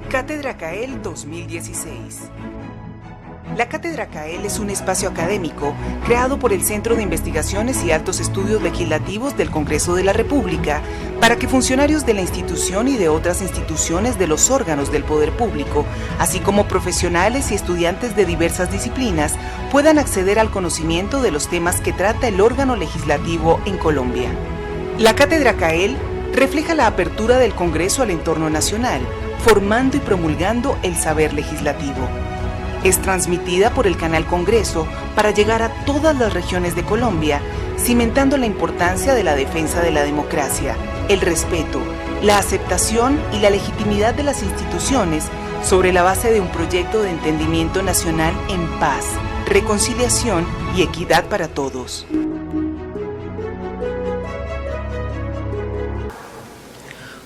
Cátedra CAEL 2016. La Cátedra CAEL es un espacio académico creado por el Centro de Investigaciones y Altos Estudios Legislativos del Congreso de la República para que funcionarios de la institución y de otras instituciones de los órganos del poder público, así como profesionales y estudiantes de diversas disciplinas, puedan acceder al conocimiento de los temas que trata el órgano legislativo en Colombia. La Cátedra CAEL refleja la apertura del Congreso al entorno nacional, formando y promulgando el saber legislativo. Es transmitida por el canal Congreso para llegar a todas las regiones de Colombia, cimentando la importancia de la defensa de la democracia, el respeto, la aceptación y la legitimidad de las instituciones sobre la base de un proyecto de entendimiento nacional en paz, reconciliación y equidad para todos.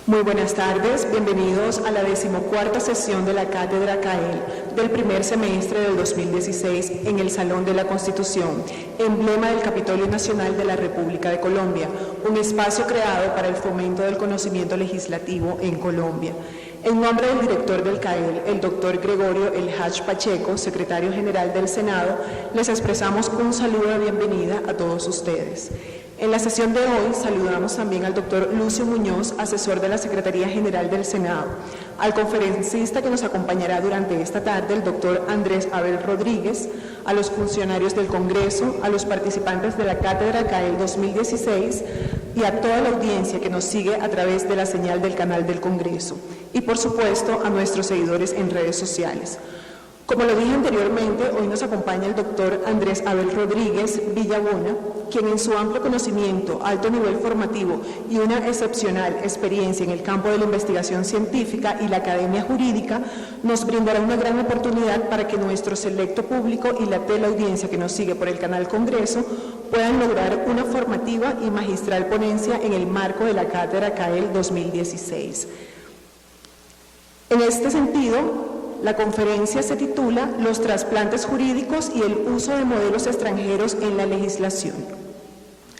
Muy buenas tardes, bienvenidos a la 14ª sesión de la Cátedra CAEL del primer semestre del 2016 en el Salón de la Constitución, emblema del Capitolio Nacional de la República de Colombia, un espacio creado para el fomento del conocimiento legislativo en Colombia. En nombre del director del CAEL, el doctor Gregorio El Hach Pacheco, secretario general del Senado, les expresamos un saludo de bienvenida a todos ustedes. En la sesión de hoy saludamos también al doctor Lucio Muñoz, asesor de la Secretaría General del Senado, al conferencista que nos acompañará durante esta tarde, el doctor Andrés Abel Rodríguez, a los funcionarios del Congreso, a los participantes de la Cátedra CAEL 2016 y a toda la audiencia que nos sigue a través de la señal del canal del Congreso y, por supuesto, a nuestros seguidores en redes sociales. Como lo dije anteriormente, hoy nos acompaña el doctor Andrés Abel Rodríguez Villabona, quien en su amplio conocimiento, alto nivel formativo y una excepcional experiencia en el campo de la investigación científica y la academia jurídica, nos brindará una gran oportunidad para que nuestro selecto público y la teleaudiencia que nos sigue por el canal Congreso puedan lograr una formativa y magistral ponencia en el marco de la Cátedra CAEL 2016. En este sentido, la conferencia se titula Los trasplantes jurídicos y el uso de modelos extranjeros en la legislación.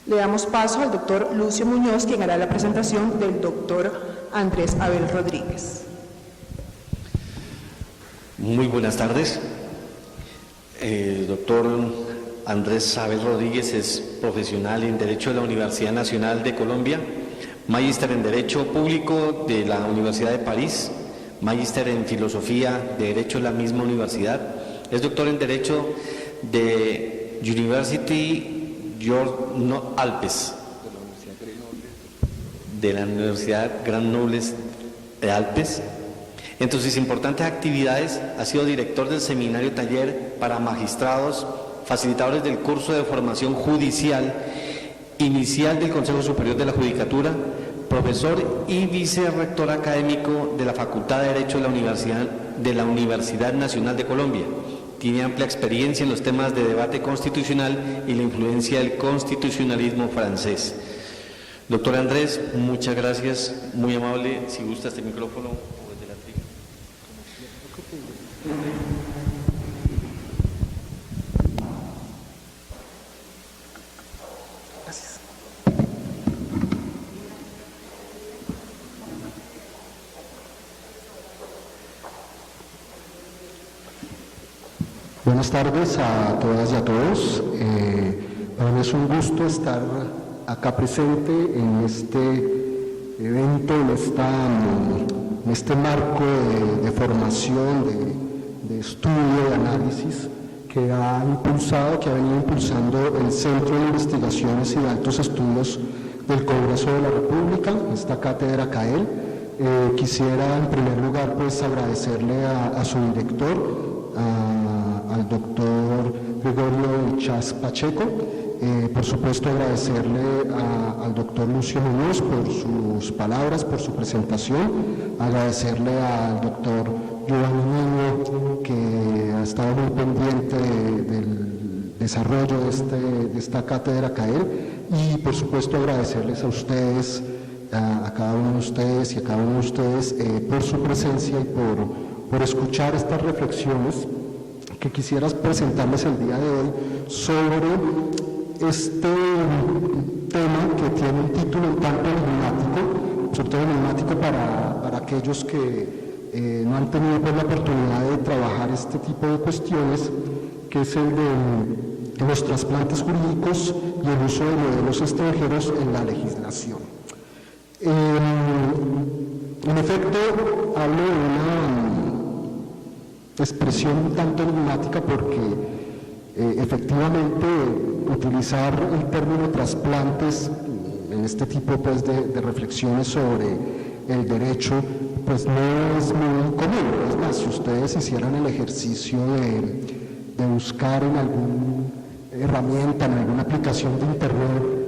Le damos paso al doctor Lucio Muñoz, quien hará la presentación del doctor Andrés Abel Rodríguez. Muy buenas tardes. El doctor Andrés Abel Rodríguez es profesional en Derecho de la Universidad Nacional de Colombia, magíster en Derecho Público de la Universidad de París, magíster en Filosofía de Derecho de la misma universidad, es doctor en Derecho de University George Alpes, de la Universidad Gran Nobles de Alpes. Entre sus importantes actividades ha sido director del seminario taller para magistrados, facilitadores del curso de formación judicial inicial del Consejo Superior de la Judicatura, profesor y vicerrector académico de la Facultad de Derecho de la Universidad Nacional de Colombia. Tiene amplia experiencia en los temas de debate constitucional y la influencia del constitucionalismo francés. Doctor Andrés, muchas gracias, muy amable. Si gusta este micrófono o desde la tribuna. Gracias. Buenas tardes a todas y a todos. Para mí es un gusto estar acá presente en este evento, en este marco de formación, de estudio, de análisis que ha venido impulsando el Centro de Investigaciones y de Altos Estudios del Congreso de la República, esta Cátedra CAEL. Quisiera en primer lugar pues agradecerle a su director, al doctor Gregorio El Hach Pacheco, por supuesto agradecerle al doctor Lucio Muñoz por sus palabras, por su presentación, agradecerle al doctor Giovanni Niño, que ha estado muy pendiente del desarrollo de esta Cátedra CAEL, y por supuesto agradecerles a ustedes, a cada uno de ustedes y a cada uno de ustedes por su presencia y por escuchar estas reflexiones que quisiera presentarles el día de hoy sobre este tema que tiene un título un tanto enigmático, sobre todo enigmático para aquellos que no han tenido pues, la oportunidad de trabajar este tipo de cuestiones, que es el de los trasplantes jurídicos y el uso de modelos extranjeros en la legislación. En efecto, hablo de una expresión un tanto enigmática porque efectivamente utilizar el término trasplantes en este tipo pues, de reflexiones sobre el derecho pues no es muy común. Es más, si ustedes hicieran el ejercicio de buscar en alguna herramienta, en alguna aplicación de internet,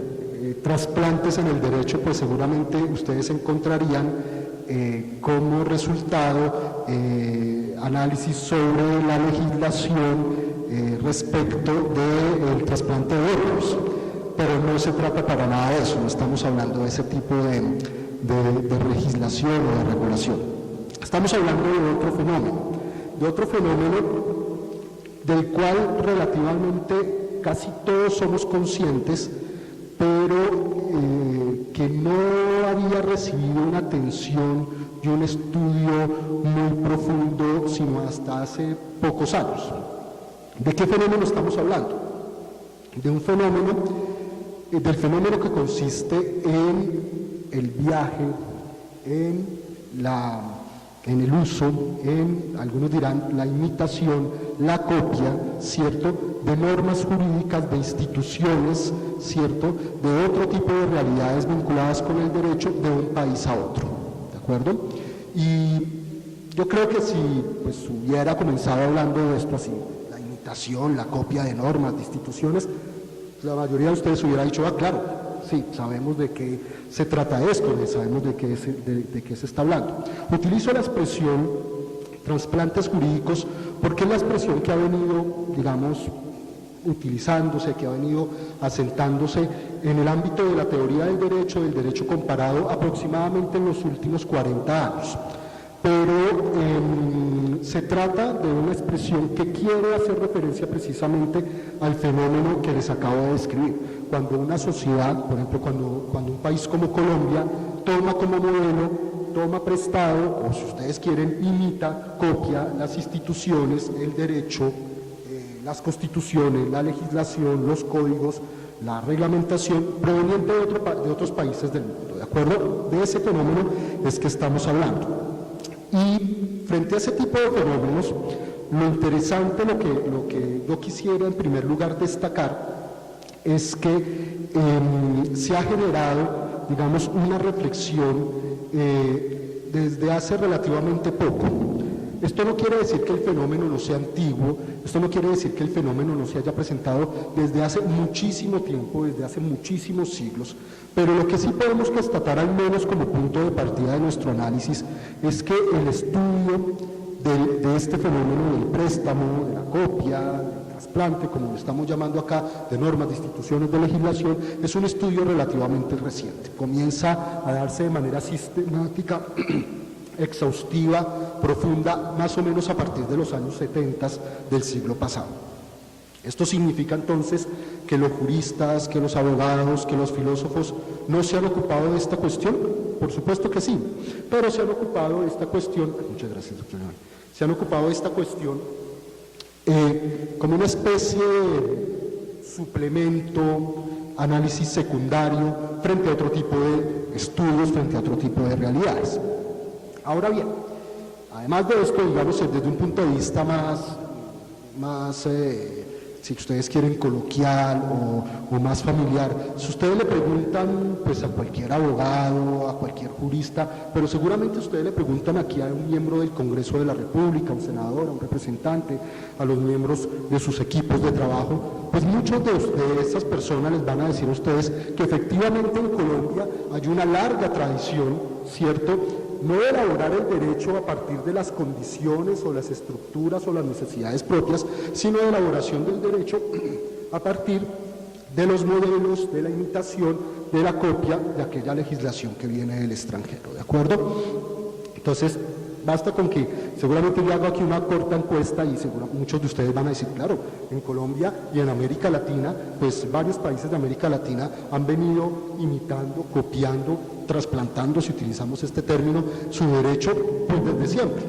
trasplantes en el derecho, pues seguramente ustedes encontrarían como resultado análisis sobre la legislación respecto del trasplante de órganos, pero no se trata para nada de eso, no estamos hablando de ese tipo de legislación o de regulación. Estamos hablando de otro fenómeno del cual relativamente casi todos somos conscientes, pero que no había recibido una atención y un estudio muy profundo sino hasta hace pocos años. ¿De qué fenómeno estamos hablando? De un fenómeno, del fenómeno que consiste en el viaje, en el uso, algunos dirán la imitación, la copia, ¿cierto?, de normas jurídicas, de instituciones, ¿cierto?, de otro tipo de realidades vinculadas con el derecho de un país a otro, ¿de acuerdo? Y yo creo que si pues, hubiera comenzado hablando de esto así, la imitación, la copia de normas, de instituciones, la mayoría de ustedes hubiera dicho, claro, sí, sabemos de qué se trata esto, sabemos de qué se está hablando. Utilizo la expresión trasplantes jurídicos porque es la expresión que ha venido, digamos, utilizándose, que ha venido asentándose en el ámbito de la teoría del derecho comparado aproximadamente en los últimos 40 años. Pero se trata de una expresión que quiere hacer referencia precisamente al fenómeno que les acabo de describir. Cuando una sociedad, por ejemplo, cuando un país como Colombia toma como modelo, toma prestado, o si ustedes quieren, imita, copia las instituciones, el derecho, las constituciones, la legislación, los códigos, la reglamentación proveniente de otros países del mundo, ¿de acuerdo? De ese fenómeno es que estamos hablando. Y frente a ese tipo de fenómenos, lo interesante, lo que yo quisiera en primer lugar destacar, es que se ha generado, digamos, una reflexión desde hace relativamente poco. Esto no quiere decir que el fenómeno no sea antiguo, esto no quiere decir que el fenómeno no se haya presentado desde hace muchísimo tiempo, desde hace muchísimos siglos, pero lo que sí podemos constatar, al menos como punto de partida de nuestro análisis, es que el estudio de este fenómeno del préstamo, de la copia, del trasplante, como lo estamos llamando acá, de normas, de instituciones, de legislación, es un estudio relativamente reciente. Comienza a darse de manera sistemática, exhaustiva, profunda, más o menos a partir de los años 70 del siglo pasado. Esto significa entonces que los juristas, que los abogados, que los filósofos no se han ocupado de esta cuestión. Por supuesto que sí, pero se han ocupado de esta cuestión, muchas gracias, doctor León, se han ocupado de esta cuestión como una especie de suplemento, análisis secundario frente a otro tipo de estudios, frente a otro tipo de realidades. Ahora bien, además de esto, digamos, desde un punto de vista más si ustedes quieren, coloquial o más familiar, si ustedes le preguntan pues, a cualquier abogado, a cualquier jurista, pero seguramente ustedes le preguntan aquí a un miembro del Congreso de la República, a un senador, a un representante, a los miembros de sus equipos de trabajo, pues muchos de esas personas les van a decir a ustedes que efectivamente en Colombia hay una larga tradición, ¿cierto?, no de elaborar el derecho a partir de las condiciones o las estructuras o las necesidades propias, sino de elaboración del derecho a partir de los modelos, de la imitación, de la copia de aquella legislación que viene del extranjero, ¿de acuerdo? Entonces, basta con que seguramente yo hago aquí una corta encuesta y muchos de ustedes van a decir, claro, en Colombia y en América Latina, pues varios países de América Latina han venido imitando, copiando, trasplantando, si utilizamos este término, su derecho pues desde siempre.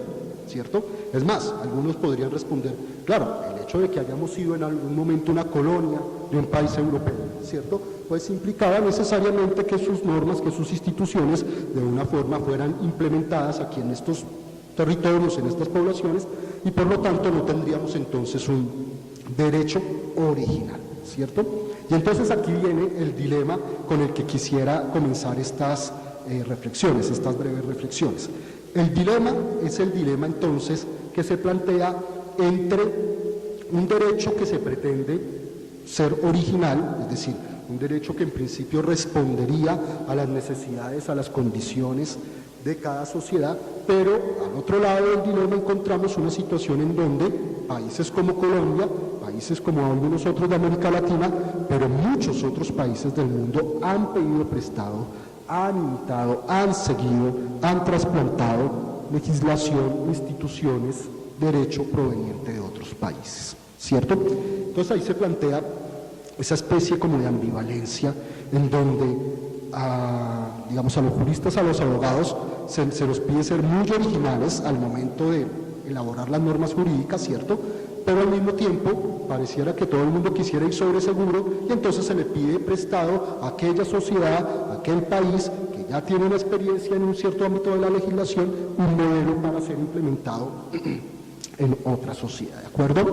¿cierto? Es más, algunos podrían responder, claro, el hecho de que hayamos sido en algún momento una colonia de un país europeo, ¿cierto? Pues implicaba necesariamente que sus normas, que sus instituciones de una forma fueran implementadas aquí en estos territorios, en estas poblaciones, y por lo tanto no tendríamos entonces un derecho original, ¿cierto? Y entonces aquí viene el dilema con el que quisiera comenzar estas reflexiones, estas breves reflexiones. El dilema es el dilema entonces que se plantea entre un derecho que se pretende ser original, es decir, un derecho que en principio respondería a las necesidades, a las condiciones de cada sociedad, pero al otro lado del dilema encontramos una situación en donde países como Colombia, países como algunos otros de América Latina, pero muchos otros países del mundo han pedido prestado, han imitado, han seguido, han trasplantado legislación, instituciones, derecho proveniente de otros países, ¿cierto? Entonces ahí se plantea esa especie como de ambivalencia en donde digamos a los juristas, a los abogados se los pide ser muy originales al momento de elaborar las normas jurídicas, ¿cierto? Pero al mismo tiempo pareciera que todo el mundo quisiera ir sobre seguro y entonces se le pide prestado a aquella sociedad, a aquel país que ya tiene una experiencia en un cierto ámbito de la legislación, un modelo para ser implementado en otra sociedad, ¿de acuerdo?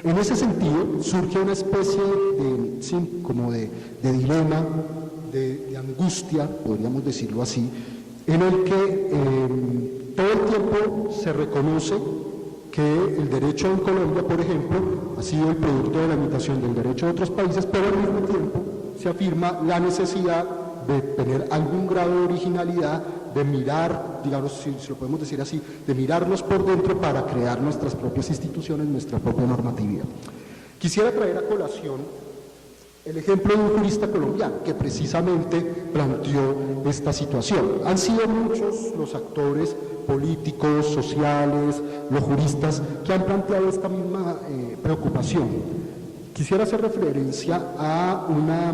En ese sentido surge una especie de, sí, como de dilema, de angustia, podríamos decirlo así, en el que todo el tiempo se reconoce que el derecho en Colombia, por ejemplo, ha sido el producto de la imitación del derecho de otros países, pero al mismo tiempo se afirma la necesidad de tener algún grado de originalidad, de mirar, digamos, si lo podemos decir así, de mirarnos por dentro para crear nuestras propias instituciones, nuestra propia normatividad. Quisiera traer a colación el ejemplo de un jurista colombiano que precisamente planteó esta situación. Han sido muchos los actores políticos, sociales, los juristas que han planteado esta misma preocupación. Quisiera hacer referencia a una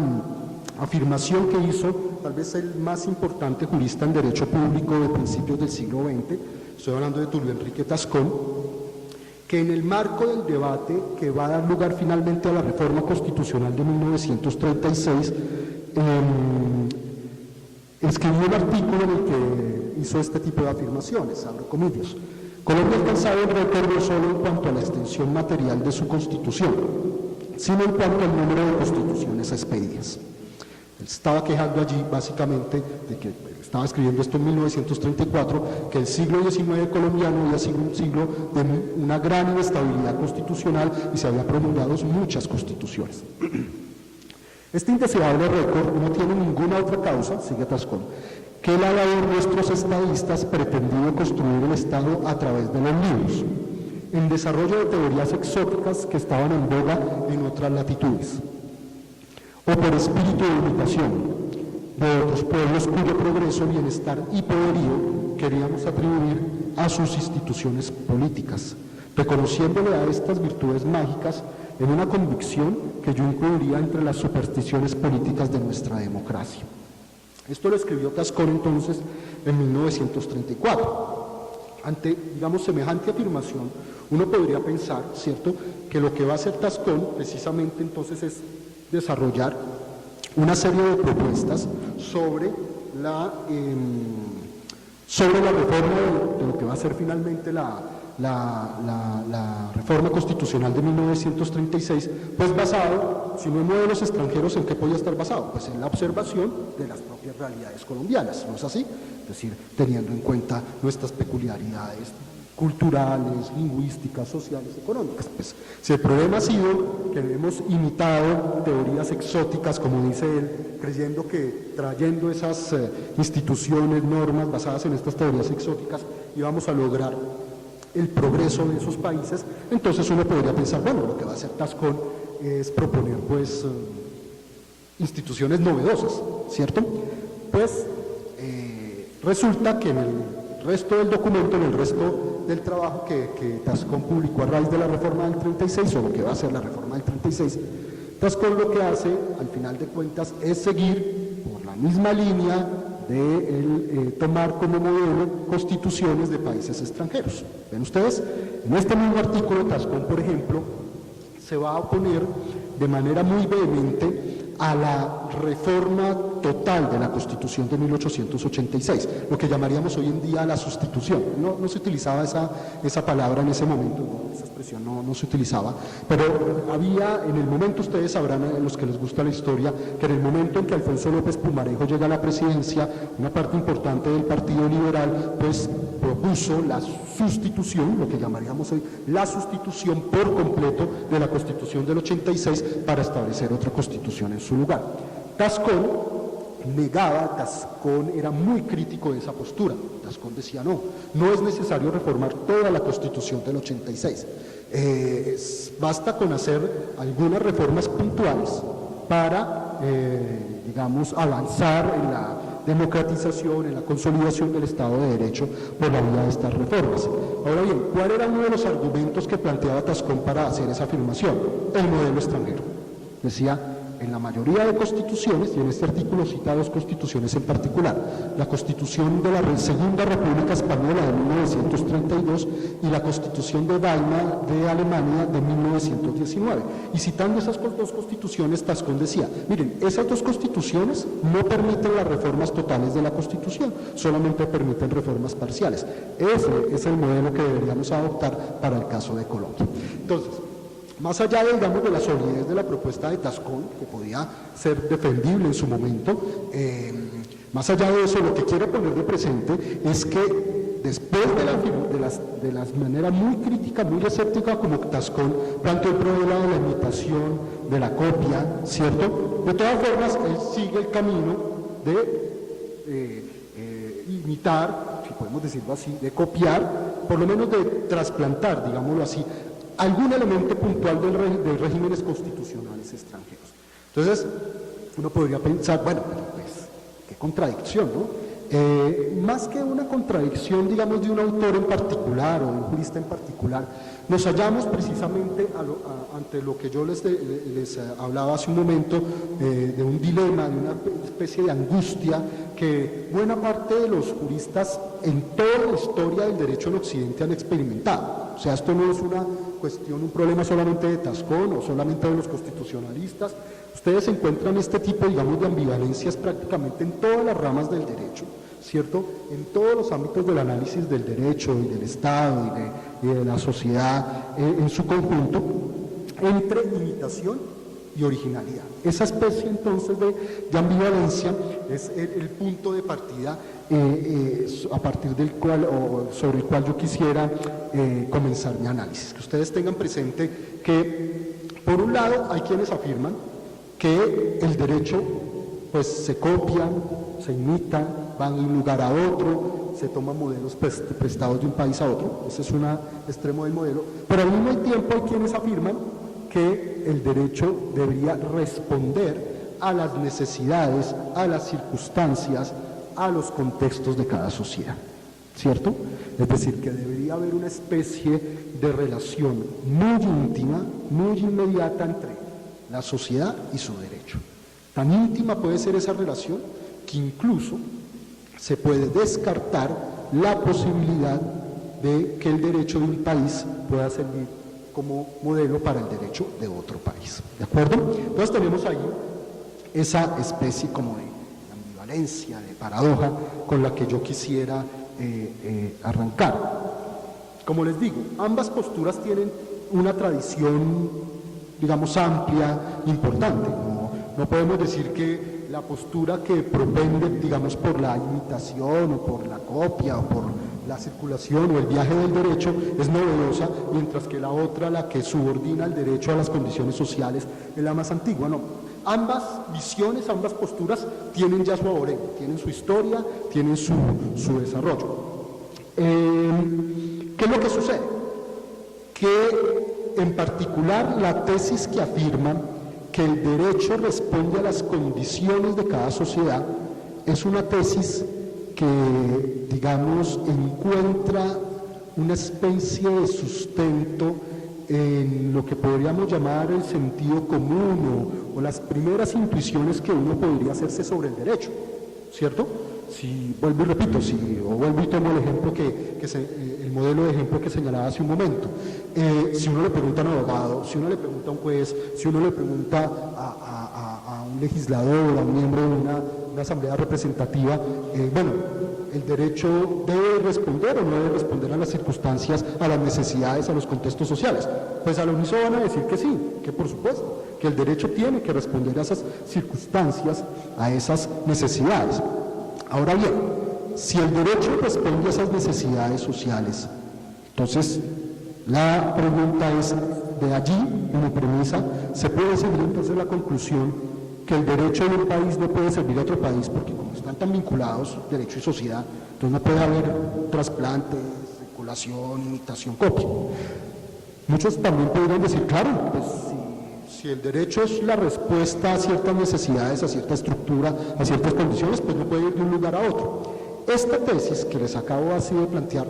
afirmación que hizo tal vez el más importante jurista en derecho público de principios del siglo XX, estoy hablando de Tulio Enrique Tascón, que en el marco del debate que va a dar lugar finalmente a la reforma constitucional de 1936, escribió un artículo en el que hizo este tipo de afirmaciones, abro comillas. Colombia ha alcanzado el récord no solo en cuanto a la extensión material de su constitución, sino en cuanto al número de constituciones expedidas. Él estaba quejando allí básicamente de que estaba escribiendo esto en 1934, que el siglo XIX colombiano había sido un siglo de una gran inestabilidad constitucional y se habían promulgado muchas constituciones. Este indeseable récord no tiene ninguna otra causa, sigue Tascón, que la de nuestros estadistas pretendido construir el Estado a través de los libros, en desarrollo de teorías exóticas que estaban en boga en otras latitudes, o por espíritu de imitación de otros pueblos cuyo progreso, bienestar y poderío queríamos atribuir a sus instituciones políticas, reconociéndole a estas virtudes mágicas en una convicción que yo incluiría entre las supersticiones políticas de nuestra democracia. Esto lo escribió Tascón entonces en 1934. Ante, digamos, semejante afirmación, uno podría pensar, ¿cierto?, que lo que va a hacer Tascón precisamente entonces es desarrollar una serie de propuestas sobre la reforma de lo que va a ser finalmente la reforma constitucional de 1936, pues basado, si no en modelos extranjeros, ¿en qué podía estar basado? Pues en la observación de las propias realidades colombianas, ¿no es así? Es decir, teniendo en cuenta nuestras peculiaridades culturales, lingüísticas, sociales, económicas. Pues, si el problema ha sido que hemos imitado teorías exóticas, como dice él, creyendo que trayendo esas instituciones, normas basadas en estas teorías exóticas, íbamos a lograr el progreso de esos países, entonces uno podría pensar, bueno, lo que va a hacer Tascón es proponer, pues, instituciones novedosas, ¿cierto? Pues, resulta que en el resto del documento, en el resto del trabajo que Tascón publicó a raíz de la reforma del 36, o lo que va a ser la reforma del 36, Tascón lo que hace, al final de cuentas, es seguir por la misma línea de tomar como modelo constituciones de países extranjeros. Ven ustedes, en este mismo artículo Tascón, por ejemplo, se va a oponer de manera muy vehemente a la reforma total de la Constitución de 1886, lo que llamaríamos hoy en día la sustitución. No se utilizaba esa palabra en ese momento, esa expresión no se utilizaba, pero había, en el momento, ustedes sabrán, los que les gusta la historia, que en el momento en que Alfonso López Pumarejo llega a la presidencia, una parte importante del Partido Liberal, pues propuso la sustitución, lo que llamaríamos hoy la sustitución por completo de la Constitución del 86 para establecer otra Constitución en su lugar. Tascón era muy crítico de esa postura. Tascón decía no es necesario reformar toda la Constitución del 86, basta con hacer algunas reformas puntuales para, digamos, avanzar en la democratización, en la consolidación del Estado de Derecho por la vía de estas reformas. Ahora bien, ¿cuál era uno de los argumentos que planteaba Tascón para hacer esa afirmación? El modelo extranjero. Decía, en la mayoría de constituciones, y en este artículo cita dos constituciones en particular, la Constitución de la Segunda República Española de 1932 y la Constitución de Weimar de Alemania de 1919. Y citando esas dos constituciones, Tascón decía, miren, esas dos constituciones no permiten las reformas totales de la Constitución, solamente permiten reformas parciales. Ese es el modelo que deberíamos adoptar para el caso de Colombia. Entonces, más allá, digamos, de la solidez de la propuesta de Tascón, que podía ser defendible en su momento, más allá de eso, lo que quiero poner de presente es que después de la manera muy crítica, muy escéptica como Tascón planteó el problema de la imitación, de la copia, ¿cierto? De todas formas, él sigue el camino de imitar, si podemos decirlo así, de copiar, por lo menos de trasplantar, digámoslo así, algún elemento puntual de regímenes constitucionales extranjeros. Entonces, uno podría pensar, bueno, pues, qué contradicción, ¿no? Más que una contradicción, digamos, de un autor en particular o de un jurista en particular, nos hallamos precisamente ante lo que yo les hablaba hace un momento, de un dilema, de una especie de angustia que buena parte de los juristas en toda la historia del derecho en Occidente han experimentado. O sea, esto no es una cuestión, un problema solamente de Tascón o solamente de los constitucionalistas. Ustedes encuentran este tipo, digamos, de ambivalencias prácticamente en todas las ramas del derecho, ¿cierto? En todos los ámbitos del análisis del derecho y del Estado y de la sociedad en su conjunto, entre imitación y originalidad. Esa especie entonces de ambivalencia es el punto de partida a partir del cual o sobre el cual yo quisiera comenzar mi análisis. Que ustedes tengan presente que, por un lado, hay quienes afirman que el derecho pues se copian, se imitan, van de un lugar a otro, se toman modelos prestados de un país a otro. Ese es un extremo del modelo. Pero al mismo tiempo hay quienes afirman que el derecho debería responder a las necesidades, a las circunstancias, a los contextos de cada sociedad, ¿cierto? Es decir, que debería haber una especie de relación muy íntima, muy inmediata entre la sociedad y su derecho. Tan íntima puede ser esa relación que incluso se puede descartar la posibilidad de que el derecho de un país pueda servir como modelo para el derecho de otro país. ¿De acuerdo? Entonces tenemos ahí esa especie como de ambivalencia, de paradoja con la que yo quisiera arrancar. Como les digo, ambas posturas tienen una tradición, digamos, amplia, importante. No podemos decir que la postura que propende, digamos, por la imitación o por la copia o por la circulación o el viaje del derecho es novedosa, mientras que la otra, la que subordina el derecho a las condiciones sociales, es la más antigua. No, ambas visiones, ambas posturas tienen ya su abolengo, tienen su historia, tienen su desarrollo. ¿Qué es lo que sucede? Que en particular la tesis que afirma que el derecho responde a las condiciones de cada sociedad es una tesis que, digamos, encuentra una especie de sustento en lo que podríamos llamar el sentido común o las primeras intuiciones que uno podría hacerse sobre el derecho, ¿cierto? Si vuelvo y repito, o vuelvo y tomo el ejemplo el modelo de ejemplo que señalaba hace un momento, si uno le pregunta a un abogado, si uno le pregunta a un juez, si uno le pregunta a un legislador, a un miembro de una asamblea representativa, bueno, el derecho debe responder o no debe responder a las circunstancias, a las necesidades, a los contextos sociales. Pues a lo unísono van a decir que sí, que por supuesto, que el derecho tiene que responder a esas circunstancias, a esas necesidades. Ahora bien, si el derecho responde a esas necesidades sociales, entonces la pregunta es, de allí, como premisa, se puede seguir entonces la conclusión que el derecho de un país no puede servir a otro país, porque como están tan vinculados, derecho y sociedad, entonces no puede haber trasplantes, circulación, imitación, copia. Muchos también podrían decir, claro, pues si el derecho es la respuesta a ciertas necesidades, a cierta estructura, a ciertas condiciones, pues no puede ir de un lugar a otro. Esta tesis que les acabo así de plantear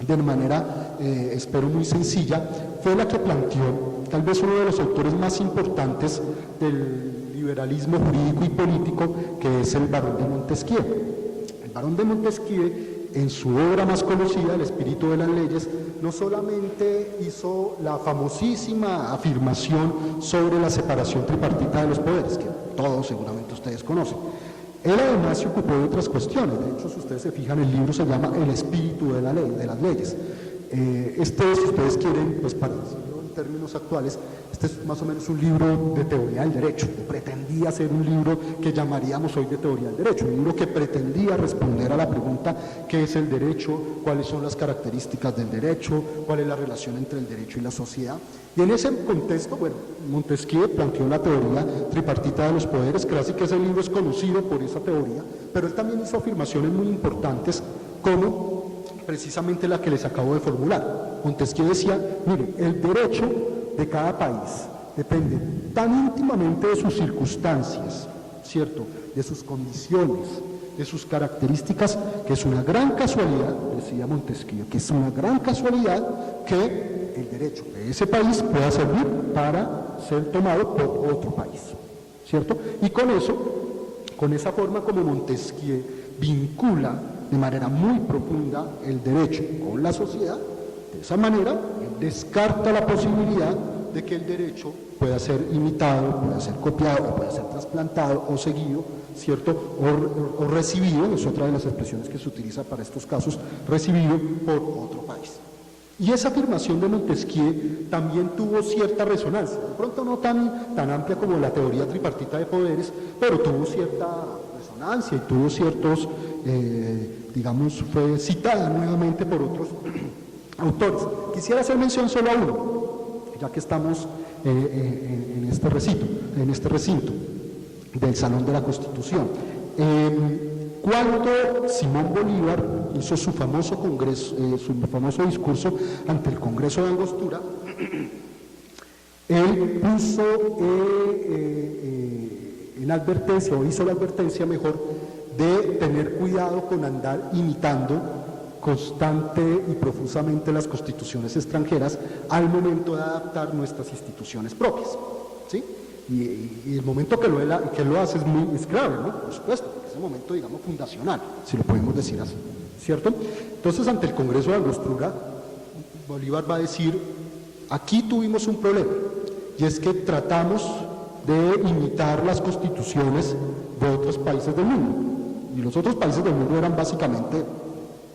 de manera, espero, muy sencilla, fue la que planteó tal vez uno de los autores más importantes del liberalismo jurídico y político, que es el Barón de Montesquieu. El Barón de Montesquieu, en su obra más conocida, El espíritu de las leyes, no solamente hizo la famosísima afirmación sobre la separación tripartita de los poderes, que todos seguramente ustedes conocen. Él además se ocupó de otras cuestiones. De hecho, si ustedes se fijan, el libro se llama El espíritu de la ley, de las leyes. Si ustedes quieren, pues para decirlo en términos actuales, este es más o menos un libro de teoría del derecho, o pretendía ser un libro que llamaríamos hoy de teoría del derecho, un libro que pretendía responder a la pregunta ¿qué es el derecho?, cuáles son las características del derecho, cuál es la relación entre el derecho y la sociedad. Y en ese contexto, bueno, Montesquieu planteó la teoría tripartita de los poderes, casi que ese libro es conocido por esa teoría, pero él también hizo afirmaciones muy importantes como precisamente la que les acabo de formular. Montesquieu decía, mire, el derecho de cada país depende tan íntimamente de sus circunstancias, ¿cierto?, de sus condiciones, de sus características, que es una gran casualidad, decía Montesquieu, que es una gran casualidad que el derecho de ese país pueda servir para ser tomado por otro país, ¿cierto? Y con eso, con esa forma como Montesquieu vincula de manera muy profunda el derecho con la sociedad, de esa manera él descarta la posibilidad de que el derecho pueda ser imitado, pueda ser copiado, pueda ser trasplantado o seguido, ¿cierto? O recibido, es otra de las expresiones que se utiliza para estos casos, recibido por otro país. Y esa afirmación de Montesquieu también tuvo cierta resonancia, de pronto no tan amplia como la teoría tripartita de poderes, pero tuvo cierta resonancia y tuvo ciertos, digamos, fue citada nuevamente por otros autores. Quisiera hacer mención solo a uno, ya que estamos en este recinto del Salón de la Constitución. Cuando Simón Bolívar hizo su famoso discurso ante el Congreso de Angostura, él puso en advertencia, o hizo la advertencia mejor, de tener cuidado con andar imitando constante y profusamente las constituciones extranjeras al momento de adaptar nuestras instituciones propias, ¿sí? Y el momento que lo hace es clave, ¿no? Por supuesto, porque es el momento, digamos, fundacional, si lo podemos decir así, ¿cierto? Entonces, ante el Congreso de Angostura, Bolívar va a decir, aquí tuvimos un problema, y es que tratamos de imitar las constituciones de otros países del mundo, y los otros países del mundo eran básicamente,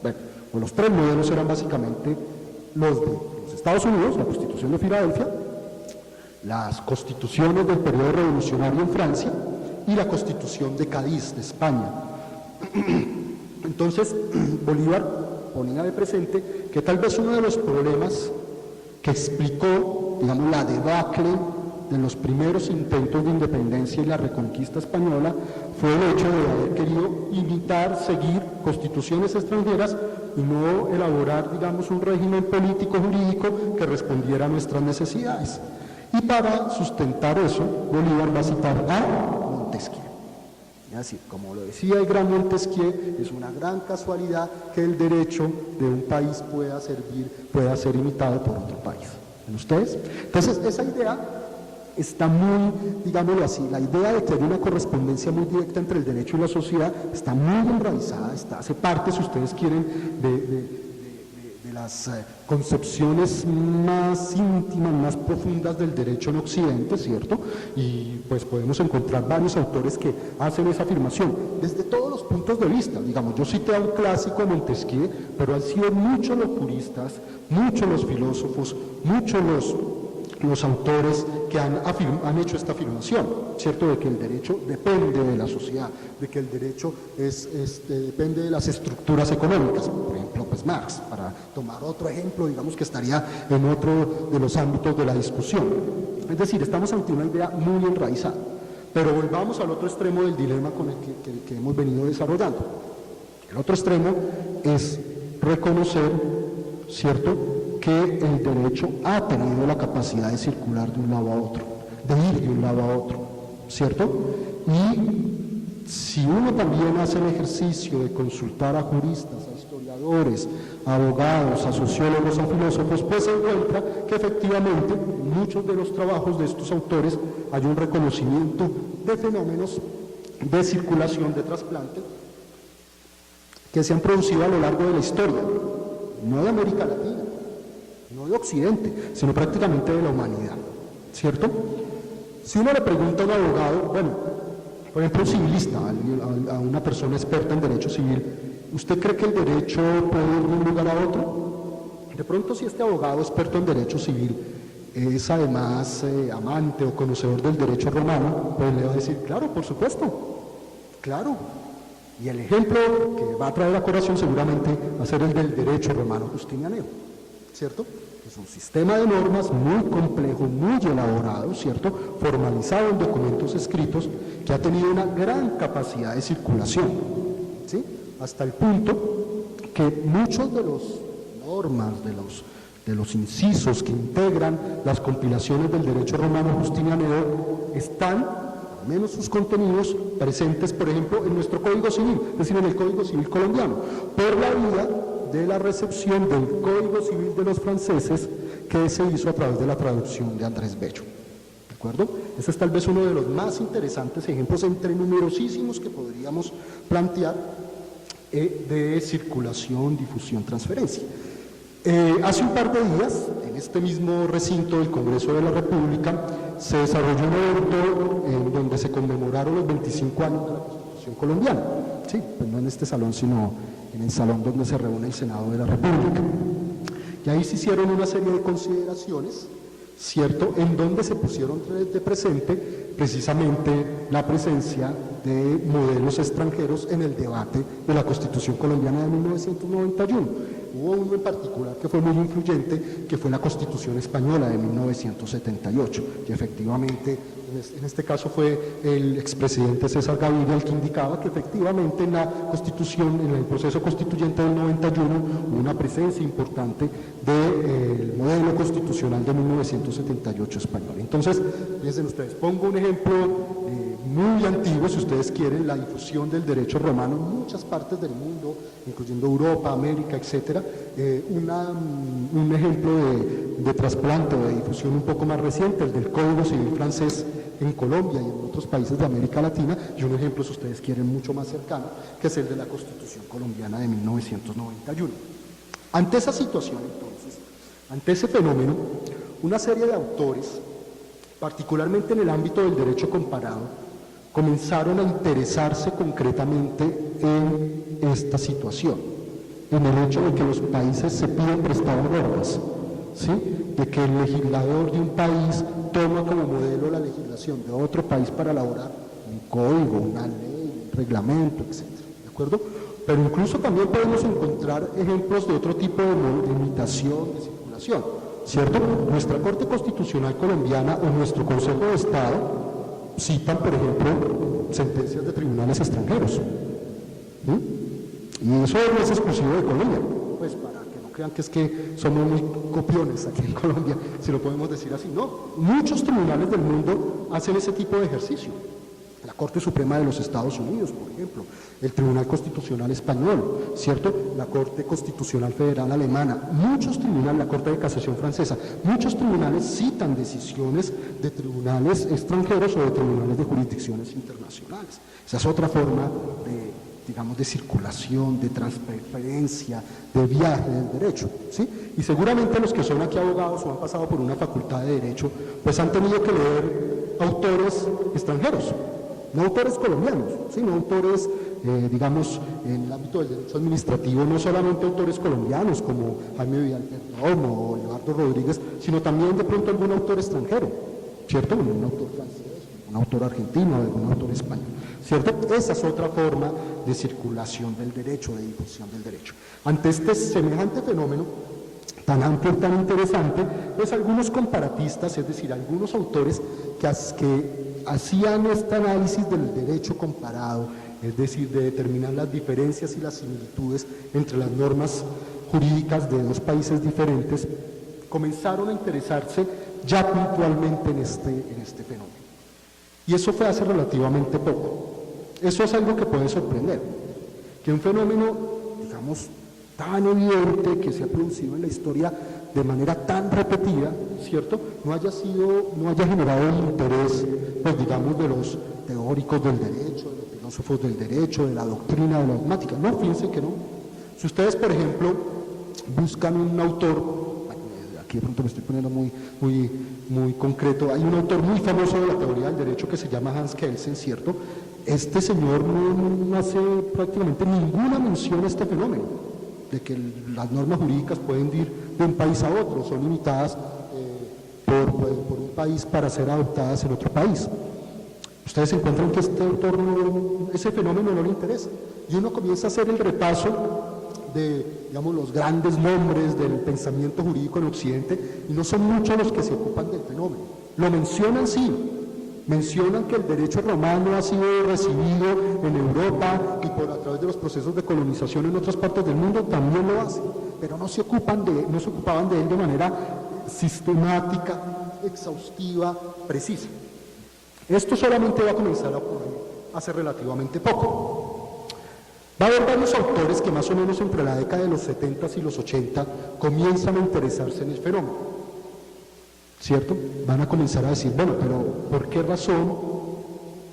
bueno, los tres modelos eran básicamente los de los Estados Unidos, la Constitución de Filadelfia, las constituciones del periodo revolucionario en Francia y la Constitución de Cádiz, de España. Entonces, Bolívar ponía de presente que tal vez uno de los problemas que explicó, digamos, la debacle de los primeros intentos de independencia y la reconquista española fue el hecho de haber querido imitar, seguir constituciones extranjeras y no elaborar, digamos, un régimen político jurídico que respondiera a nuestras necesidades. Y para sustentar eso, Bolívar va a citar a Montesquieu. Es decir, como lo decía el gran Montesquieu, es una gran casualidad que el derecho de un país pueda ser imitado por otro país. ¿Ven ustedes? Entonces, esa idea está muy, digámoslo así, la idea de que hay una correspondencia muy directa entre el derecho y la sociedad está muy enraizada, hace parte, si ustedes quieren, de las concepciones más íntimas, más profundas del derecho en Occidente, ¿cierto? Y pues podemos encontrar varios autores que hacen esa afirmación, desde todos los puntos de vista. Digamos, yo cité a un clásico, Montesquieu, pero han sido muchos los juristas, muchos los filósofos, muchos los autores que han hecho esta afirmación, ¿cierto? De que el derecho depende de la sociedad, de que el derecho depende de las estructuras económicas, por ejemplo, pues Marx, para tomar otro ejemplo, digamos que estaría en otro de los ámbitos de la discusión. Es decir, estamos ante una idea muy enraizada, pero volvamos al otro extremo del dilema con el que hemos venido desarrollando. El otro extremo es reconocer, ¿cierto?, que el derecho ha tenido la capacidad de circular de un lado a otro, de ir de un lado a otro, ¿cierto? Y si uno también hace el ejercicio de consultar a juristas, a historiadores, a abogados, a sociólogos, a filósofos, pues se encuentra que efectivamente en muchos de los trabajos de estos autores hay un reconocimiento de fenómenos de circulación de trasplante que se han producido a lo largo de la historia, no de América Latina, no de Occidente, sino prácticamente de la humanidad, ¿cierto? Si uno le pregunta a un abogado, bueno, por ejemplo, un civilista, a una persona experta en derecho civil, ¿usted cree que el derecho puede ir de un lugar a otro? De pronto, si este abogado experto en derecho civil es además amante o conocedor del derecho romano, pues le va a decir, claro, por supuesto, claro. Y el ejemplo que va a traer a colación seguramente va a ser el del derecho romano justinianeo, ¿cierto? Es un sistema de normas muy complejo, muy elaborado, ¿cierto? Formalizado en documentos escritos, que ha tenido una gran capacidad de circulación, ¿sí? Hasta el punto que muchos de las normas, de los incisos que integran las compilaciones del derecho romano justinianeo están, al menos sus contenidos, presentes, por ejemplo, en nuestro Código Civil, es decir, en el Código Civil colombiano, por la vía de la recepción del Código Civil de los franceses que se hizo a través de la traducción de Andrés Bello. ¿De acuerdo? Ese es tal vez uno de los más interesantes ejemplos entre numerosísimos que podríamos plantear de circulación, difusión, transferencia. Hace un par de días, en este mismo recinto del Congreso de la República, se desarrolló un evento en donde se conmemoraron los 25 años de la Constitución colombiana. Sí, pues no en este salón, sino en el salón donde se reúne el Senado de la República. Y ahí se hicieron una serie de consideraciones, ¿cierto?, en donde se pusieron de presente precisamente la presencia de modelos extranjeros en el debate de la Constitución colombiana de 1991. Hubo uno en particular que fue muy influyente, que fue la Constitución española de 1978, y efectivamente, en este caso fue el expresidente César Gaviria el que indicaba que efectivamente en la Constitución, en el proceso constituyente del 91, hubo una presencia importante del modelo constitucional de 1978 español. Entonces, piensen ustedes, pongo un ejemplo muy antiguo, si ustedes quieren, la difusión del derecho romano en muchas partes del mundo, incluyendo Europa, América, etcétera. Un ejemplo de trasplante o de difusión un poco más reciente, el del Código Civil francés en Colombia y en otros países de América Latina, y un ejemplo, si ustedes quieren, mucho más cercano, que es el de la Constitución colombiana de 1991. Ante esa situación, entonces, ante ese fenómeno, una serie de autores, particularmente en el ámbito del derecho comparado, comenzaron a interesarse concretamente en esta situación, en el hecho de que los países se piden prestado normas, ¿sí?, de que el legislador de un país toma como modelo la legislación de otro país para elaborar un código, una ley, un reglamento, etc. ¿De acuerdo? Pero incluso también podemos encontrar ejemplos de otro tipo de limitación, de circulación, ¿cierto? Nuestra Corte Constitucional colombiana o nuestro Consejo de Estado citan, por ejemplo, sentencias de tribunales extranjeros. ¿Sí? Y eso no es exclusivo de Colombia, pues para que no crean que es que somos muy copiones aquí en Colombia, si lo podemos decir así. No, muchos tribunales del mundo hacen ese tipo de ejercicio. la Corte Suprema de los Estados Unidos, por ejemplo, el Tribunal Constitucional Español, ¿cierto? La Corte Constitucional Federal Alemana, muchos tribunales, la Corte de Casación Francesa, muchos tribunales citan decisiones de tribunales extranjeros o de tribunales de jurisdicciones internacionales. Esa es otra forma de, digamos, de circulación, de transferencia, de viaje del derecho, ¿sí? Y seguramente los que son aquí abogados o han pasado por una facultad de Derecho, pues han tenido que leer autores extranjeros, no autores colombianos, sino autores, digamos, en el ámbito del derecho administrativo, no solamente autores colombianos como Jaime Vidal Perdomo o Eduardo Rodríguez, sino también de pronto algún autor extranjero, ¿cierto? Un autor francés, un autor argentino, algún autor español, ¿cierto? Esa es otra forma de circulación del derecho, de difusión del derecho. Ante este semejante fenómeno, tan amplio y tan interesante, pues algunos comparatistas, es decir, algunos autores que hacían este análisis del derecho comparado, es decir, de determinar las diferencias y las similitudes entre las normas jurídicas de dos países diferentes, comenzaron a interesarse ya puntualmente en este fenómeno. Y eso fue hace relativamente poco. Eso es algo que puede sorprender, que un fenómeno, digamos, tan evidente que se ha producido en la historia de manera tan repetida, ¿cierto?, no haya generado el interés, pues digamos, de los teóricos del derecho, de los filósofos del derecho, de la doctrina, de la dogmática. No, fíjense que no. Si ustedes, por ejemplo, buscan un autor, aquí de pronto me estoy poniendo muy concreto, hay un autor muy famoso de la teoría del derecho que se llama Hans Kelsen, ¿cierto? Este señor no hace prácticamente ninguna mención a este fenómeno, de que las normas jurídicas pueden ir de un país a otro, son limitadas por un país para ser adoptadas en otro país. Ustedes encuentran que este autor, ese fenómeno no le interesa, y uno comienza a hacer el repaso de, digamos, los grandes nombres del pensamiento jurídico en Occidente, y no son muchos los que se ocupan del fenómeno. Lo mencionan, sí, mencionan que el derecho romano ha sido recibido en Europa y a través de los procesos de colonización en otras partes del mundo también lo hacen, pero no se ocupaban de él de manera sistemática, exhaustiva, precisa. Esto solamente va a comenzar a ocurrir hace relativamente poco. Va a haber varios autores que más o menos entre la década de los 70 y los 80 comienzan a interesarse en el fenómeno, ¿cierto? Van a comenzar a decir, bueno, pero ¿por qué razón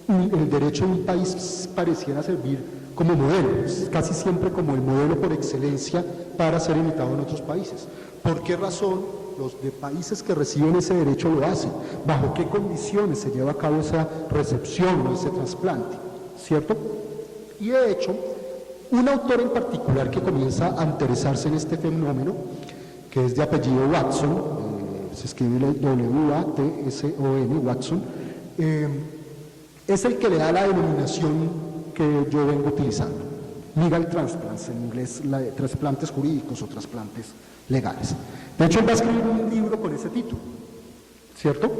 el derecho de un país pareciera servir como modelo? Es casi siempre como el modelo por excelencia para ser imitado en otros países. ¿Por qué razón los de países que reciben ese derecho lo hacen? ¿Bajo qué condiciones se lleva a cabo esa recepción o ese trasplante? ¿Cierto? Y de hecho, un autor en particular que comienza a interesarse en este fenómeno, que es de apellido Watson, se escribe W-A-T-S-O-N, Watson, es el que le da la denominación que yo vengo utilizando, legal transplants, en inglés trasplantes jurídicos o trasplantes legales. De hecho, él va a escribir un libro con ese título, ¿cierto?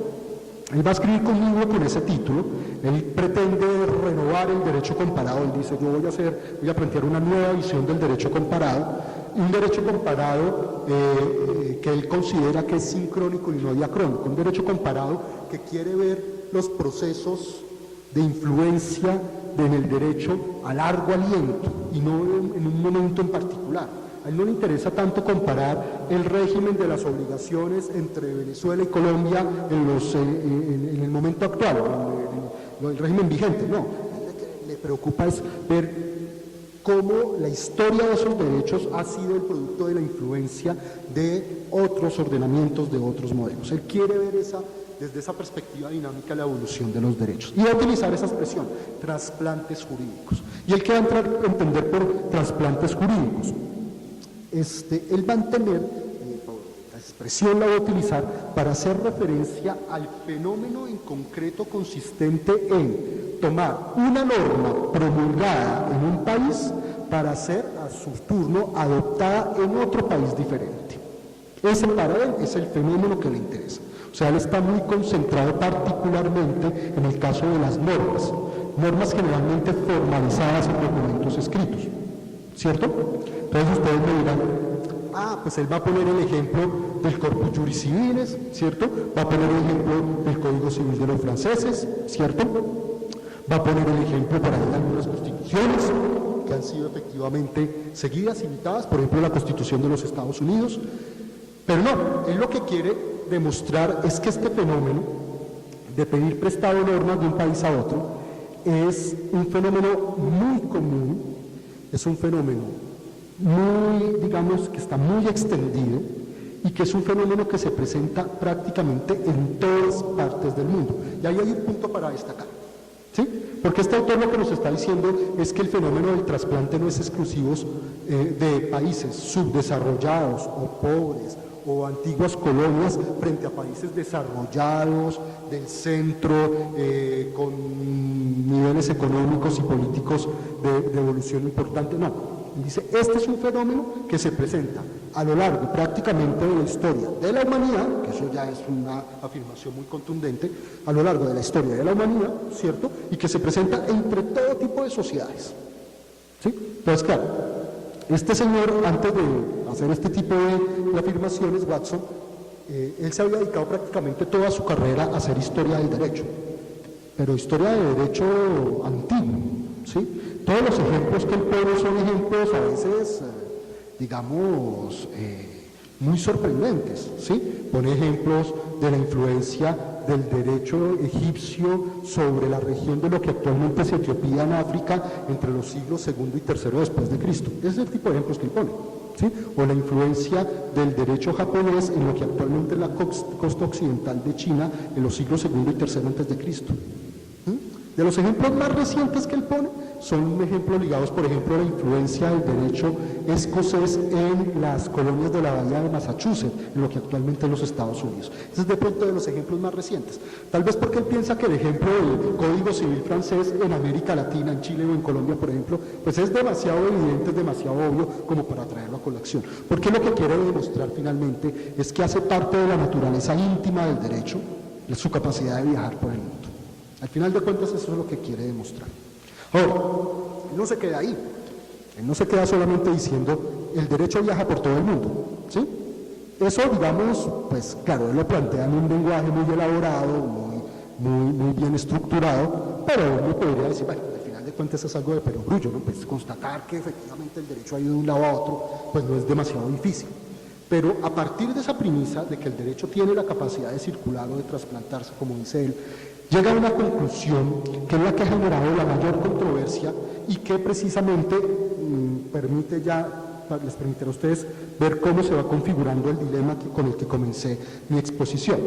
Él va a escribir un libro con ese título, él pretende renovar el derecho comparado, él dice, yo voy a plantear una nueva visión del derecho comparado, un derecho comparado que él considera que es sincrónico y no diacrónico, un derecho comparado que quiere ver los procesos de influencia en el derecho a largo aliento y no en un momento en particular. A él no le interesa tanto comparar el régimen de las obligaciones entre Venezuela y Colombia en el momento actual, el régimen vigente, no. Lo que le preocupa es ver cómo la historia de esos derechos ha sido el producto de la influencia de otros ordenamientos, de otros modelos. Él quiere ver desde esa perspectiva dinámica la evolución de los derechos. Y va a utilizar esa expresión, trasplantes jurídicos. Y él quiere entender por trasplantes jurídicos. Él va a entender, la expresión la va a utilizar para hacer referencia al fenómeno en concreto consistente en tomar una norma promulgada en un país para ser a su turno adoptada en otro país diferente. Ese para él es el fenómeno que le interesa. O sea, él está muy concentrado particularmente en el caso de las normas generalmente formalizadas en documentos escritos, ¿cierto? Entonces ustedes me dirán, pues él va a poner el ejemplo del Corpus Juris Civilis, ¿cierto? Va a poner el ejemplo del Código Civil de los franceses, ¿cierto? va a poner el ejemplo para él algunas constituciones que han sido efectivamente seguidas, imitadas, por ejemplo la Constitución de los Estados Unidos, pero no, él lo que quiere demostrar es que este fenómeno de pedir prestado normas de un país a otro es un fenómeno muy común, es un fenómeno muy, digamos, que está muy extendido y que es un fenómeno que se presenta prácticamente en todas partes del mundo. Y ahí hay un punto para destacar, ¿sí? Porque este autor lo que nos está diciendo es que el fenómeno del trasplante no es exclusivo de países subdesarrollados o pobres o antiguas colonias frente a países desarrollados del centro con niveles económicos y políticos de evolución importante, no. Dice, este es un fenómeno que se presenta a lo largo prácticamente de la historia de la humanidad, que eso ya es una afirmación muy contundente, a lo largo de la historia de la humanidad, ¿cierto? Y que se presenta entre todo tipo de sociedades, ¿sí? Entonces, claro, este señor, antes de hacer este tipo de afirmaciones, Watson, él se había dedicado prácticamente toda su carrera a hacer historia del derecho, pero historia de derecho antiguo, ¿sí? Todos los ejemplos que él pone son ejemplos a veces, digamos, muy sorprendentes, ¿sí? Pone ejemplos de la influencia del derecho egipcio sobre la región de lo que actualmente es Etiopía en África entre los siglos II y III después de Cristo. Ese es el tipo de ejemplos que él pone, ¿sí? O la influencia del derecho japonés en lo que actualmente es la costa occidental de China en los siglos II y III antes de Cristo. De los ejemplos más recientes que él pone son ejemplos ligados, por ejemplo, a la influencia del derecho escocés en las colonias de la bahía de Massachusetts, en lo que actualmente es los Estados Unidos. Ese es de pronto de los ejemplos más recientes. Tal vez porque él piensa que el ejemplo del Código Civil francés en América Latina, en Chile o en Colombia, por ejemplo, pues es demasiado evidente, es demasiado obvio como para traerlo a colación. Porque lo que quiere demostrar finalmente es que hace parte de la naturaleza íntima del derecho su capacidad de viajar por el mundo. Al final de cuentas eso es lo que quiere demostrar. Ahora, él no se queda ahí, él no se queda solamente diciendo el derecho viaja por todo el mundo, ¿sí? Eso, digamos, pues claro, él lo plantea en un lenguaje muy elaborado, muy bien estructurado, pero uno podría decir, bueno, al final de cuentas es algo de perogrullo, ¿no? Pues constatar que efectivamente el derecho ha ido de un lado a otro, pues no es demasiado difícil. Pero a partir de esa premisa de que el derecho tiene la capacidad de circular o de trasplantarse, como dice él, llega a una conclusión que es la que ha generado la mayor controversia y que precisamente les permitirá a ustedes ver cómo se va configurando el dilema con el que comencé mi exposición.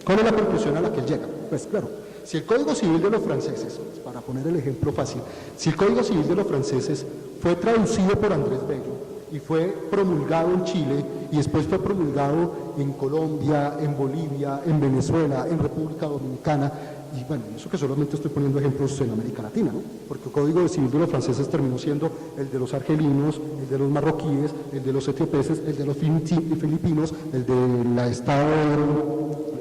¿Cuál es la conclusión a la que él llega? Pues claro, si el Código Civil de los franceses, para poner el ejemplo fácil, si el Código Civil de los franceses fue traducido por Andrés Bello y fue promulgado en Chile y después fue promulgado en Colombia, en Bolivia, en Venezuela, en República Dominicana, y bueno, eso que solamente estoy poniendo ejemplos en América Latina, ¿no? Porque el Código Civil de los franceses terminó siendo el de los argelinos, el de los marroquíes, el de los etiopeses, el de los filipinos, el del estado,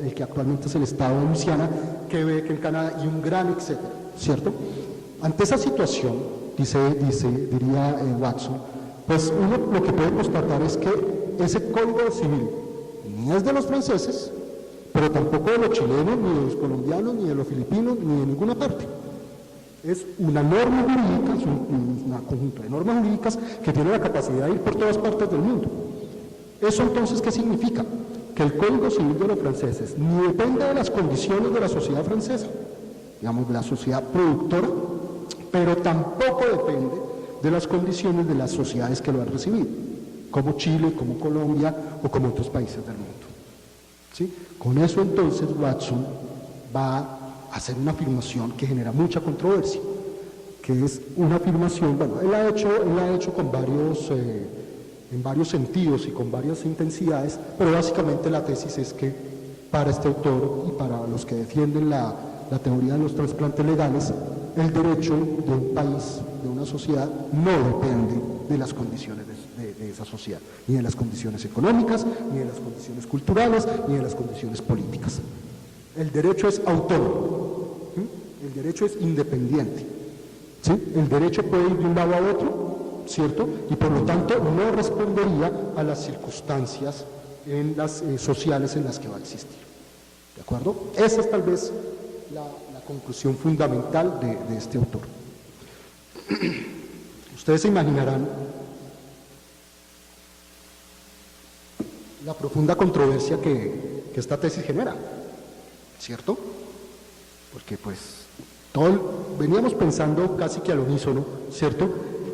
el que actualmente es el estado de Luisiana, Quebec en Canadá y un gran etcétera, ¿cierto? Ante esa situación, diría Watson, pues uno lo que puede constatar es que ese Código Civil ni es de los franceses, pero tampoco de los chilenos, ni de los colombianos, ni de los filipinos, ni de ninguna parte. Es una norma jurídica, es un conjunto de normas jurídicas que tiene la capacidad de ir por todas partes del mundo. ¿Eso entonces qué significa? Que el Código Civil de los franceses ni depende de las condiciones de la sociedad francesa, digamos, de la sociedad productora, pero tampoco depende de las condiciones de las sociedades que lo han recibido, como Chile, como Colombia o como otros países del mundo. ¿Sí? Con eso entonces Watson va a hacer una afirmación que genera mucha controversia, que es una afirmación, bueno, él ha hecho con en varios sentidos y con varias intensidades, pero básicamente la tesis es que para este autor y para los que defienden la teoría de los trasplantes legales, el derecho de un país, de una sociedad, no depende de las condiciones de esa sociedad, ni de las condiciones económicas, ni de las condiciones culturales, ni de las condiciones políticas. El derecho es autónomo, ¿sí? El derecho es independiente, ¿sí? El derecho puede ir de un lado a otro, ¿cierto? Y por lo tanto no respondería a las circunstancias sociales en las que va a existir. ¿De acuerdo? Esa es tal vez la conclusión fundamental de este autor. Ustedes se imaginarán la profunda controversia que esta tesis genera, ¿cierto? Porque pues veníamos pensando casi que al unísono, ¿cierto?,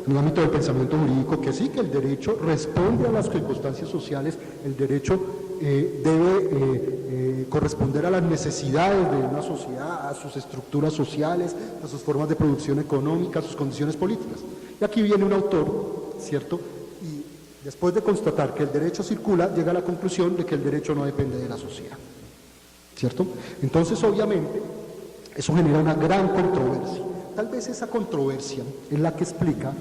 en el ámbito del pensamiento jurídico, que sí, que el derecho responde a las circunstancias sociales, el derecho debe corresponder a las necesidades de una sociedad, a sus estructuras sociales, a sus formas de producción económica, a sus condiciones políticas. Y aquí viene un autor, ¿cierto?, y después de constatar que el derecho circula, llega a la conclusión de que el derecho no depende de la sociedad, ¿cierto? Entonces, obviamente, eso genera una gran controversia. Tal vez esa controversia es la que explica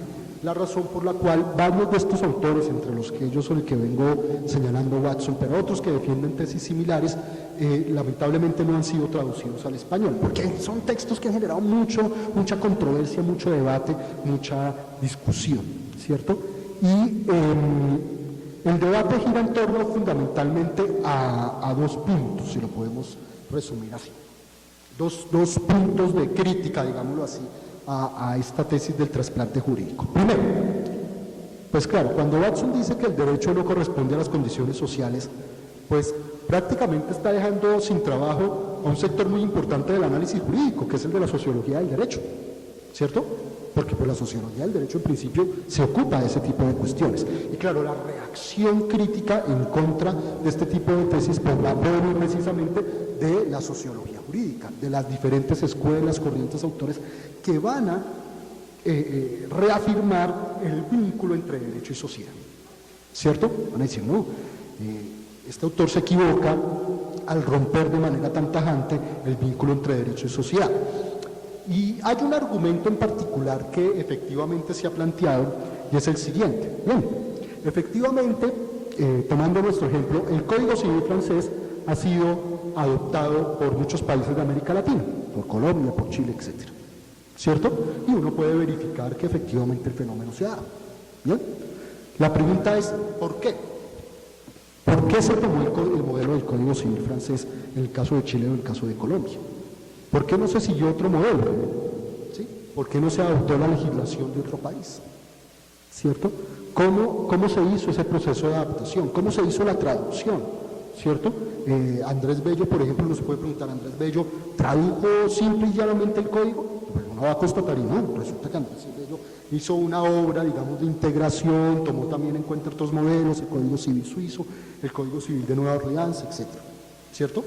la razón por la cual varios de estos autores, entre los que yo soy el que vengo señalando, Watson, pero otros que defienden tesis similares, lamentablemente no han sido traducidos al español, porque son textos que han generado mucha controversia, mucho debate, mucha discusión, ¿cierto? Y el debate gira en torno fundamentalmente a dos puntos, si lo podemos resumir así. Dos puntos de crítica, digámoslo así, a esta tesis del trasplante jurídico. Primero, pues claro, cuando Watson dice que el derecho no corresponde a las condiciones sociales, pues prácticamente está dejando sin trabajo a un sector muy importante del análisis jurídico, que es el de la sociología del derecho, ¿cierto? Porque pues la sociología del derecho en principio se ocupa de ese tipo de cuestiones. Y claro, la reacción crítica en contra de este tipo de tesis pues va a provenir precisamente de la sociología jurídica, de las diferentes escuelas, corrientes, autores que van a reafirmar el vínculo entre derecho y sociedad, ¿cierto? Van a decir, no, este autor se equivoca al romper de manera tan tajante el vínculo entre derecho y sociedad. Y hay un argumento en particular que efectivamente se ha planteado y es el siguiente. Bien, efectivamente, tomando nuestro ejemplo, el Código Civil francés ha sido adoptado por muchos países de América Latina, por Colombia, por Chile, etc. ¿Cierto? Y uno puede verificar que efectivamente el fenómeno se ha dado. Bien, la pregunta es, ¿por qué? ¿Por qué se tomó el modelo del Código Civil francés en el caso de Chile o en el caso de Colombia? ¿Por qué no se siguió otro modelo? ¿Sí? ¿Por qué no se adoptó la legislación de otro país? ¿Cierto? ¿Cómo se hizo ese proceso de adaptación? ¿Cómo se hizo la traducción? ¿Cierto? Andrés Bello, por ejemplo, nos puede preguntar, ¿Andrés Bello tradujo simple y llanamente el código? Pues uno va a constatar y no, resulta que Andrés Bello hizo una obra, digamos, de integración, tomó también en cuenta otros modelos, el Código Civil suizo, el Código Civil de Nueva Orleans, etc. ¿Cierto?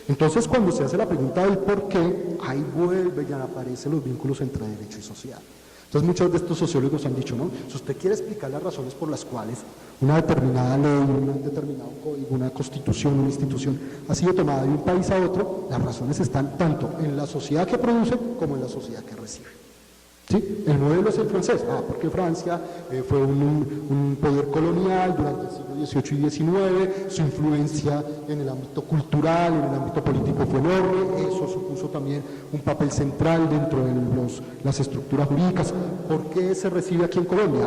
Entonces, cuando se hace la pregunta del por qué, ahí vuelve y aparecen los vínculos entre derecho y sociedad. Entonces, muchos de estos sociólogos han dicho, ¿no? Si usted quiere explicar las razones por las cuales una determinada ley, un determinado código, una constitución, una institución ha sido tomada de un país a otro, las razones están tanto en la sociedad que produce como en la sociedad que recibe. ¿Sí? El modelo es el francés, porque Francia fue un poder colonial durante el siglo XVIII y XIX, su influencia en el ámbito cultural, en el ámbito político fue enorme, eso supuso también un papel central dentro de las estructuras jurídicas. ¿Por qué se recibe aquí en Colombia?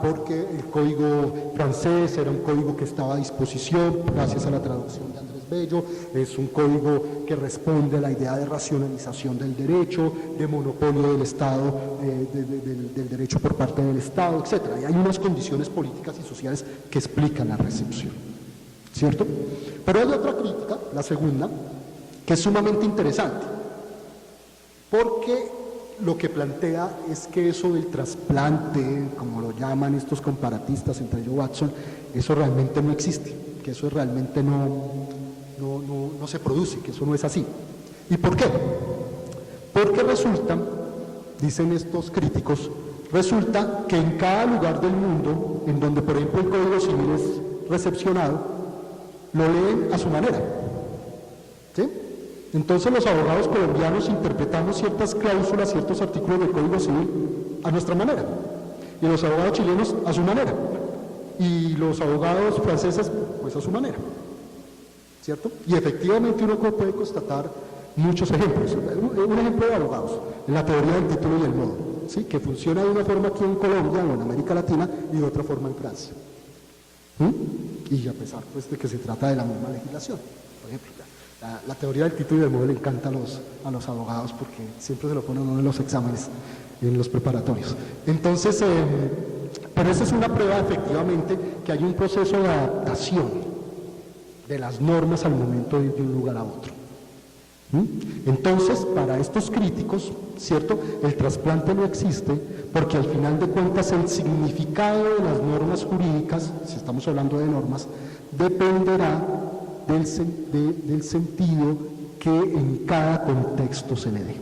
Porque el código francés era un código que estaba a disposición gracias a la traducción de Andrés Bello, es un código que responde a la idea de racionalización del derecho, de monopolio del Estado, del derecho por parte del Estado, etc. Y hay unas condiciones políticas y sociales que explican la recepción, ¿cierto? Pero hay otra crítica, la segunda, que es sumamente interesante, porque lo que plantea es que eso del trasplante, como lo llaman estos comparatistas, entre ellos Watson, eso realmente no existe, que eso realmente no se produce, que eso no es así. ¿Y por qué? Porque resulta, dicen estos críticos, resulta que en cada lugar del mundo, en donde por ejemplo el Código Civil es recepcionado, lo leen a su manera. ¿Sí? Entonces los abogados colombianos interpretamos ciertas cláusulas, ciertos artículos del Código Civil a nuestra manera, y los abogados chilenos a su manera, y los abogados franceses pues a su manera, ¿cierto? Y efectivamente uno puede constatar muchos ejemplos. Un ejemplo de abogados, la teoría del título y el modo, ¿sí? Que funciona de una forma aquí en Colombia o en América Latina y de otra forma en Francia. Y a pesar pues, de que se trata de la misma legislación, por ejemplo. La teoría del título y del modo le encanta a los abogados porque siempre se lo ponen uno en los exámenes, en los preparatorios. Entonces, pero esa es una prueba efectivamente que hay un proceso de adaptación de las normas al momento de ir de un lugar a otro. Entonces, para estos críticos, ¿cierto?, el trasplante no existe porque al final de cuentas el significado de las normas jurídicas, si estamos hablando de normas, dependerá del sentido que en cada contexto se le dé,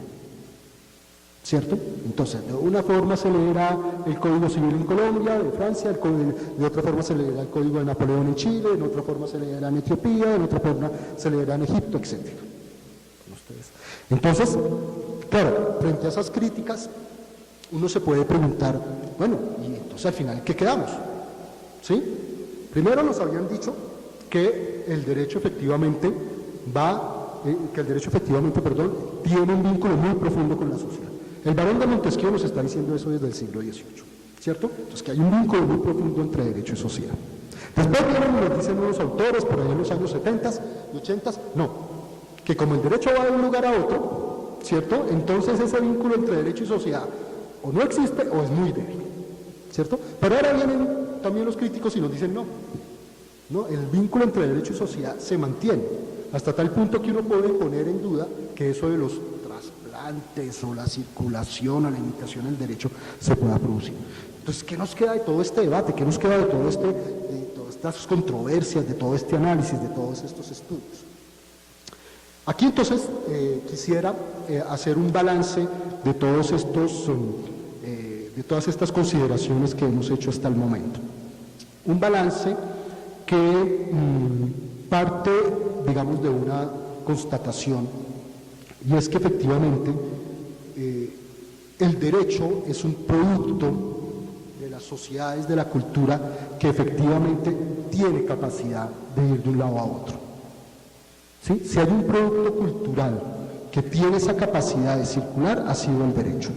¿cierto? Entonces, de una forma se leerá el Código Civil en Colombia, de Francia, de otra forma se leerá el Código de Napoleón en Chile, de otra forma se leerá en Etiopía, de otra forma se leerá en Egipto, etc. Entonces, claro, frente a esas críticas, uno se puede preguntar, bueno, y entonces al final, ¿qué quedamos? ¿Sí? Primero nos habían dicho que el derecho efectivamente tiene un vínculo muy profundo con la sociedad. El barón de Montesquieu nos está diciendo eso desde el siglo XVIII, ¿cierto? Entonces que hay un vínculo muy profundo entre derecho y sociedad. Después vienen y nos dicen unos autores, por ahí en los años 70 y 80, no, que como el derecho va de un lugar a otro, ¿cierto? Entonces ese vínculo entre derecho y sociedad o no existe o es muy débil, ¿cierto? Pero ahora vienen también los críticos y nos dicen no, el vínculo entre derecho y sociedad se mantiene, hasta tal punto que uno puede poner en duda que eso de los trasplantes o la circulación o la imitación del derecho se pueda producir. Entonces, ¿qué nos queda de todo este debate? ¿Qué nos queda de todas estas controversias, de todo este análisis, de todos estos estudios? Aquí entonces quisiera hacer un balance de todas estas consideraciones que hemos hecho hasta el momento. Un balance que parte, digamos, de una constatación, y es que efectivamente el derecho es un producto de las sociedades, de la cultura, que efectivamente tiene capacidad de ir de un lado a otro. ¿Sí? Si hay un producto cultural que tiene esa capacidad de circular, ha sido el derecho.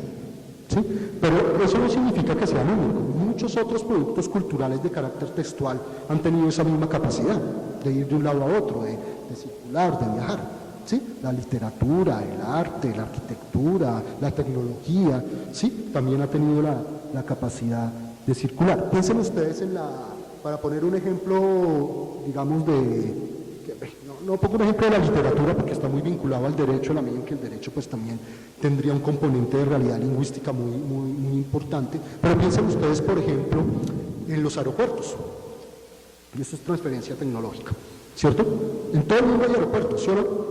¿Sí? Pero eso no significa que sea el único. Muchos otros productos culturales de carácter textual han tenido esa misma capacidad de ir de un lado a otro, de circular, de viajar. ¿Sí? La literatura, el arte, la arquitectura, la tecnología, ¿sí?, también ha tenido la capacidad de circular. Piensen ustedes para poner un ejemplo, digamos, no pongo un ejemplo de la literatura porque está muy vinculado al derecho, a la medida en que el derecho pues también tendría un componente de realidad lingüística muy importante, pero piensen ustedes, por ejemplo, en los aeropuertos, y esto es transferencia tecnológica, ¿cierto? En todo el mundo hay aeropuertos, ¿sí o no?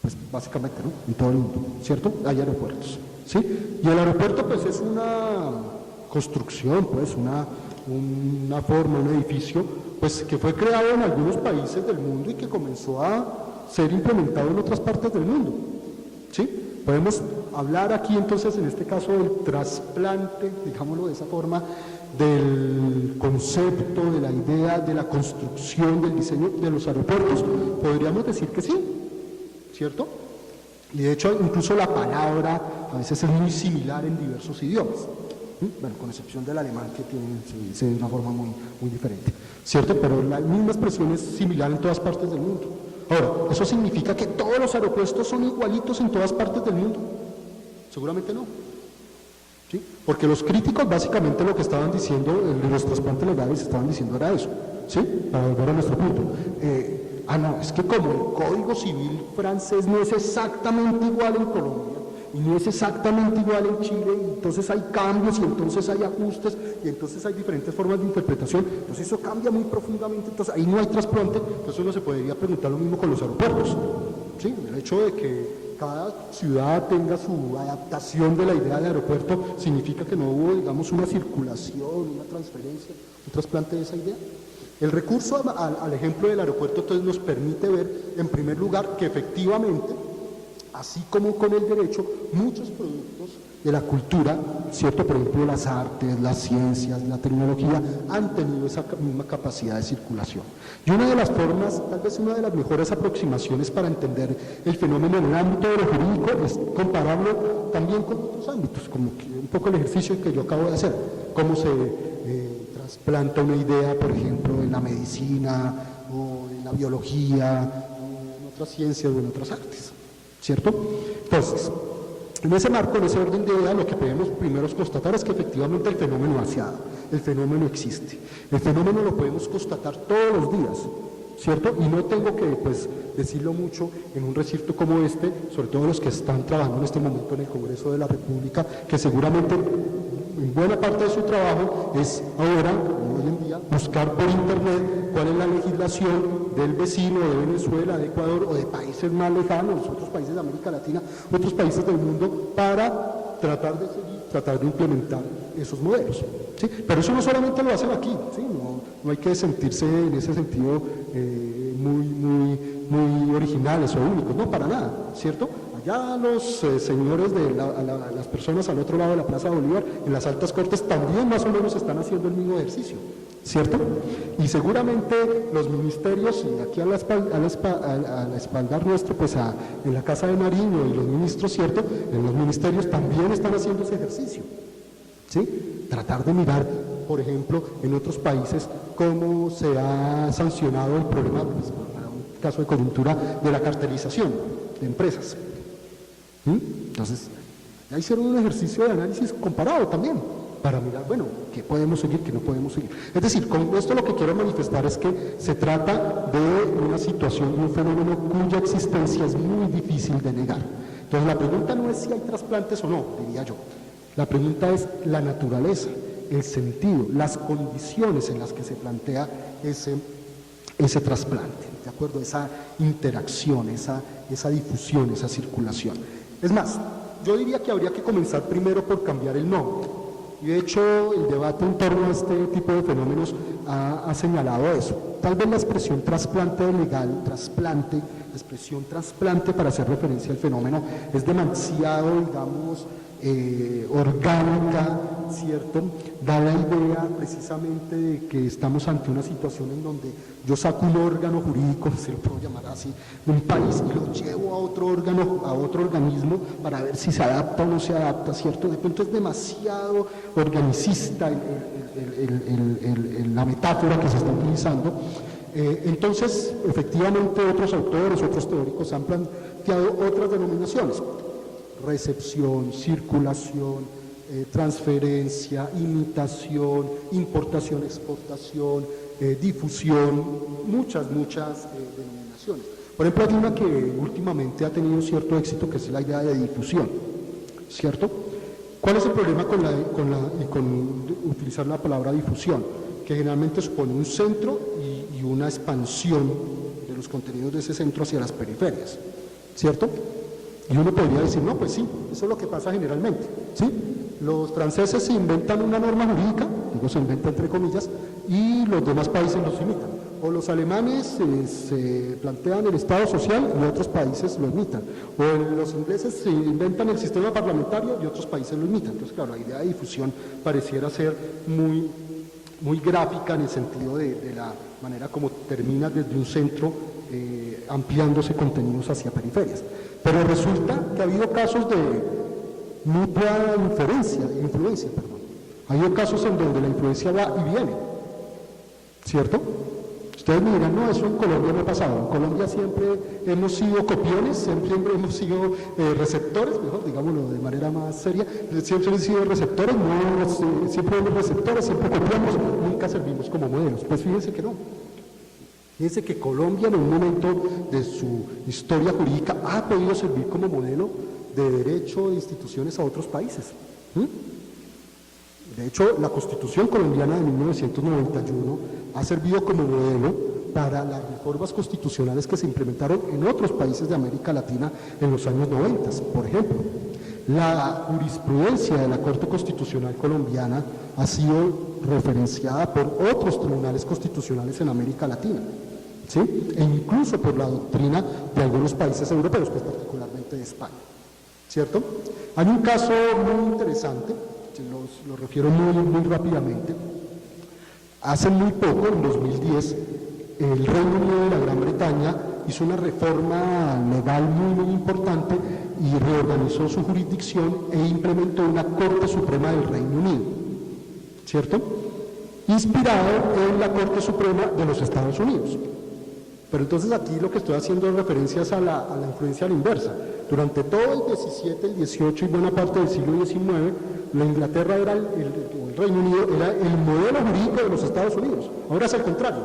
Pues básicamente, ¿no? En todo el mundo, ¿cierto? Hay aeropuertos, ¿sí? Y el aeropuerto pues es una construcción, pues una forma, un edificio, pues que fue creado en algunos países del mundo y que comenzó a ser implementado en otras partes del mundo, ¿sí? Podemos hablar aquí entonces, en este caso, del trasplante, digámoslo de esa forma, del concepto, de la idea, de la construcción, del diseño de los aeropuertos. Podríamos decir que sí, ¿cierto? Y de hecho, incluso la palabra a veces es muy similar en diversos idiomas. Bueno, con excepción del alemán, que se dice de una forma muy diferente, ¿cierto? Pero la misma expresión es similar en todas partes del mundo. Ahora, ¿eso significa que todos los aeropuertos son igualitos en todas partes del mundo? Seguramente no. ¿Sí? Porque los críticos básicamente lo que estaban diciendo, los trasplantes legales estaban diciendo era eso, ¿sí? Para volver a nuestro punto. No, es que como el Código Civil francés no es exactamente igual en Colombia, y no es exactamente igual en Chile, y entonces hay cambios, y entonces hay ajustes, y entonces hay diferentes formas de interpretación, entonces eso cambia muy profundamente, entonces ahí no hay trasplante, entonces uno se podría preguntar lo mismo con los aeropuertos, ¿sí? El hecho de que cada ciudad tenga su adaptación de la idea de aeropuerto, ¿significa que no hubo, digamos, una circulación, una transferencia, un trasplante de esa idea? El recurso al ejemplo del aeropuerto entonces nos permite ver, en primer lugar, que efectivamente, así como con el derecho, muchos productos de la cultura, ¿cierto? Por ejemplo, las artes, las ciencias, la tecnología, han tenido esa misma capacidad de circulación. Y una de las formas, tal vez una de las mejores aproximaciones para entender el fenómeno en el ámbito de lo jurídico es compararlo también con otros ámbitos, como que un poco el ejercicio que yo acabo de hacer, cómo se trasplanta una idea, por ejemplo, en la medicina o en la biología, otras ciencias o en otras artes, ¿cierto? Entonces, en ese marco, en ese orden de ideas, lo que podemos primero constatar es que efectivamente el fenómeno ha se ha dado, el fenómeno existe. El fenómeno lo podemos constatar todos los días, ¿cierto? Y no tengo que, pues, decirlo mucho en un recinto como este, sobre todo los que están trabajando en este momento en el Congreso de la República, que seguramente en buena parte de su trabajo es ahora, hoy en día, buscar por internet cuál es la legislación del vecino de Venezuela, de Ecuador o de países más lejanos, otros países de América Latina, otros países del mundo, para tratar de seguir, tratar de implementar esos modelos, ¿sí? Pero eso no solamente lo hacen aquí, ¿sí? No hay que sentirse en ese sentido muy originales o únicos, no, para nada, ¿cierto? Allá los señores de las personas al otro lado de la Plaza Bolívar, en las altas cortes, también más o menos están haciendo el mismo ejercicio, ¿cierto? Y seguramente los ministerios, y aquí a la espalda nuestro, pues en la Casa de Nariño y los ministros, ¿cierto? En los ministerios también están haciendo ese ejercicio, ¿sí? Tratar de mirar, por ejemplo, en otros países cómo se ha sancionado el problema, pues, para un caso de coyuntura, de la cartelización de empresas. Entonces, ya hicieron un ejercicio de análisis comparado también, para mirar, bueno, qué podemos seguir, qué no podemos seguir. Es decir, con esto lo que quiero manifestar es que se trata de una situación, de un fenómeno cuya existencia es muy difícil de negar. Entonces, la pregunta no es si hay trasplantes o no, diría yo. La pregunta es la naturaleza, el sentido, las condiciones en las que se plantea ese trasplante, ¿de acuerdo? Esa interacción, esa difusión, esa circulación. Es más, yo diría que habría que comenzar primero por cambiar el nombre. Y de hecho, el debate en torno a este tipo de fenómenos ha señalado eso. Tal vez la expresión trasplante legal, trasplante, la expresión trasplante para hacer referencia al fenómeno es demasiado, digamos, orgánica, ¿cierto? Da la idea precisamente de que estamos ante una situación en donde yo saco un órgano jurídico, se lo puedo llamar así, de un país y lo llevo a otro órgano, a otro organismo para ver si se adapta o no se adapta, ¿cierto? De pronto es demasiado organicista la metáfora que se está utilizando. Entonces, efectivamente, otros autores, otros teóricos han planteado otras denominaciones: recepción, circulación, transferencia, imitación, importación, exportación, difusión, muchas denominaciones. Por ejemplo, hay una que últimamente ha tenido cierto éxito, que es la idea de difusión, ¿cierto? ¿Cuál es el problema con utilizar la palabra difusión? Que generalmente supone un centro y una expansión de los contenidos de ese centro hacia las periferias, ¿cierto? Y uno podría decir, no, pues sí, eso es lo que pasa generalmente, ¿sí? Los franceses se inventan una norma jurídica, digo se inventa entre comillas, y los demás países los imitan. O los alemanes se plantean el Estado social y otros países lo imitan. O los ingleses se inventan el sistema parlamentario y otros países lo imitan. Entonces, claro, la idea de difusión pareciera ser muy gráfica en el sentido de la manera como termina desde un centro ampliándose contenidos hacia periferias. Pero resulta que ha habido casos de mutua influencia. Ha habido casos en donde la influencia va y viene, ¿cierto? Ustedes me dirán, no, eso en Colombia no ha pasado. En Colombia siempre hemos sido copiones, siempre hemos sido receptores, mejor digámoslo de manera más seria, siempre hemos sido receptores, siempre hemos receptores, siempre copiamos, nunca servimos como modelos. Pues fíjense que no. Fíjense que Colombia en un momento de su historia jurídica ha podido servir como modelo de derecho de instituciones a otros países. De hecho, la Constitución colombiana de 1991 ha servido como modelo para las reformas constitucionales que se implementaron en otros países de América Latina en los años 90. Por ejemplo, la jurisprudencia de la Corte Constitucional colombiana ha sido referenciada por otros tribunales constitucionales en América Latina, ¿sí? E incluso por la doctrina de algunos países europeos, pues particularmente de España, ¿cierto? Hay un caso muy interesante, lo refiero muy rápidamente. Hace muy poco, en 2010, el Reino Unido de la Gran Bretaña hizo una reforma legal muy importante y reorganizó su jurisdicción e implementó una Corte Suprema del Reino Unido, ¿cierto? Inspirado en la Corte Suprema de los Estados Unidos, Pero entonces aquí lo que estoy haciendo es referencias a la influencia a la inversa. Durante todo el 17, el 18 y buena parte del siglo XIX, la Inglaterra era el Reino Unido era el modelo jurídico de los Estados Unidos. Ahora es al contrario,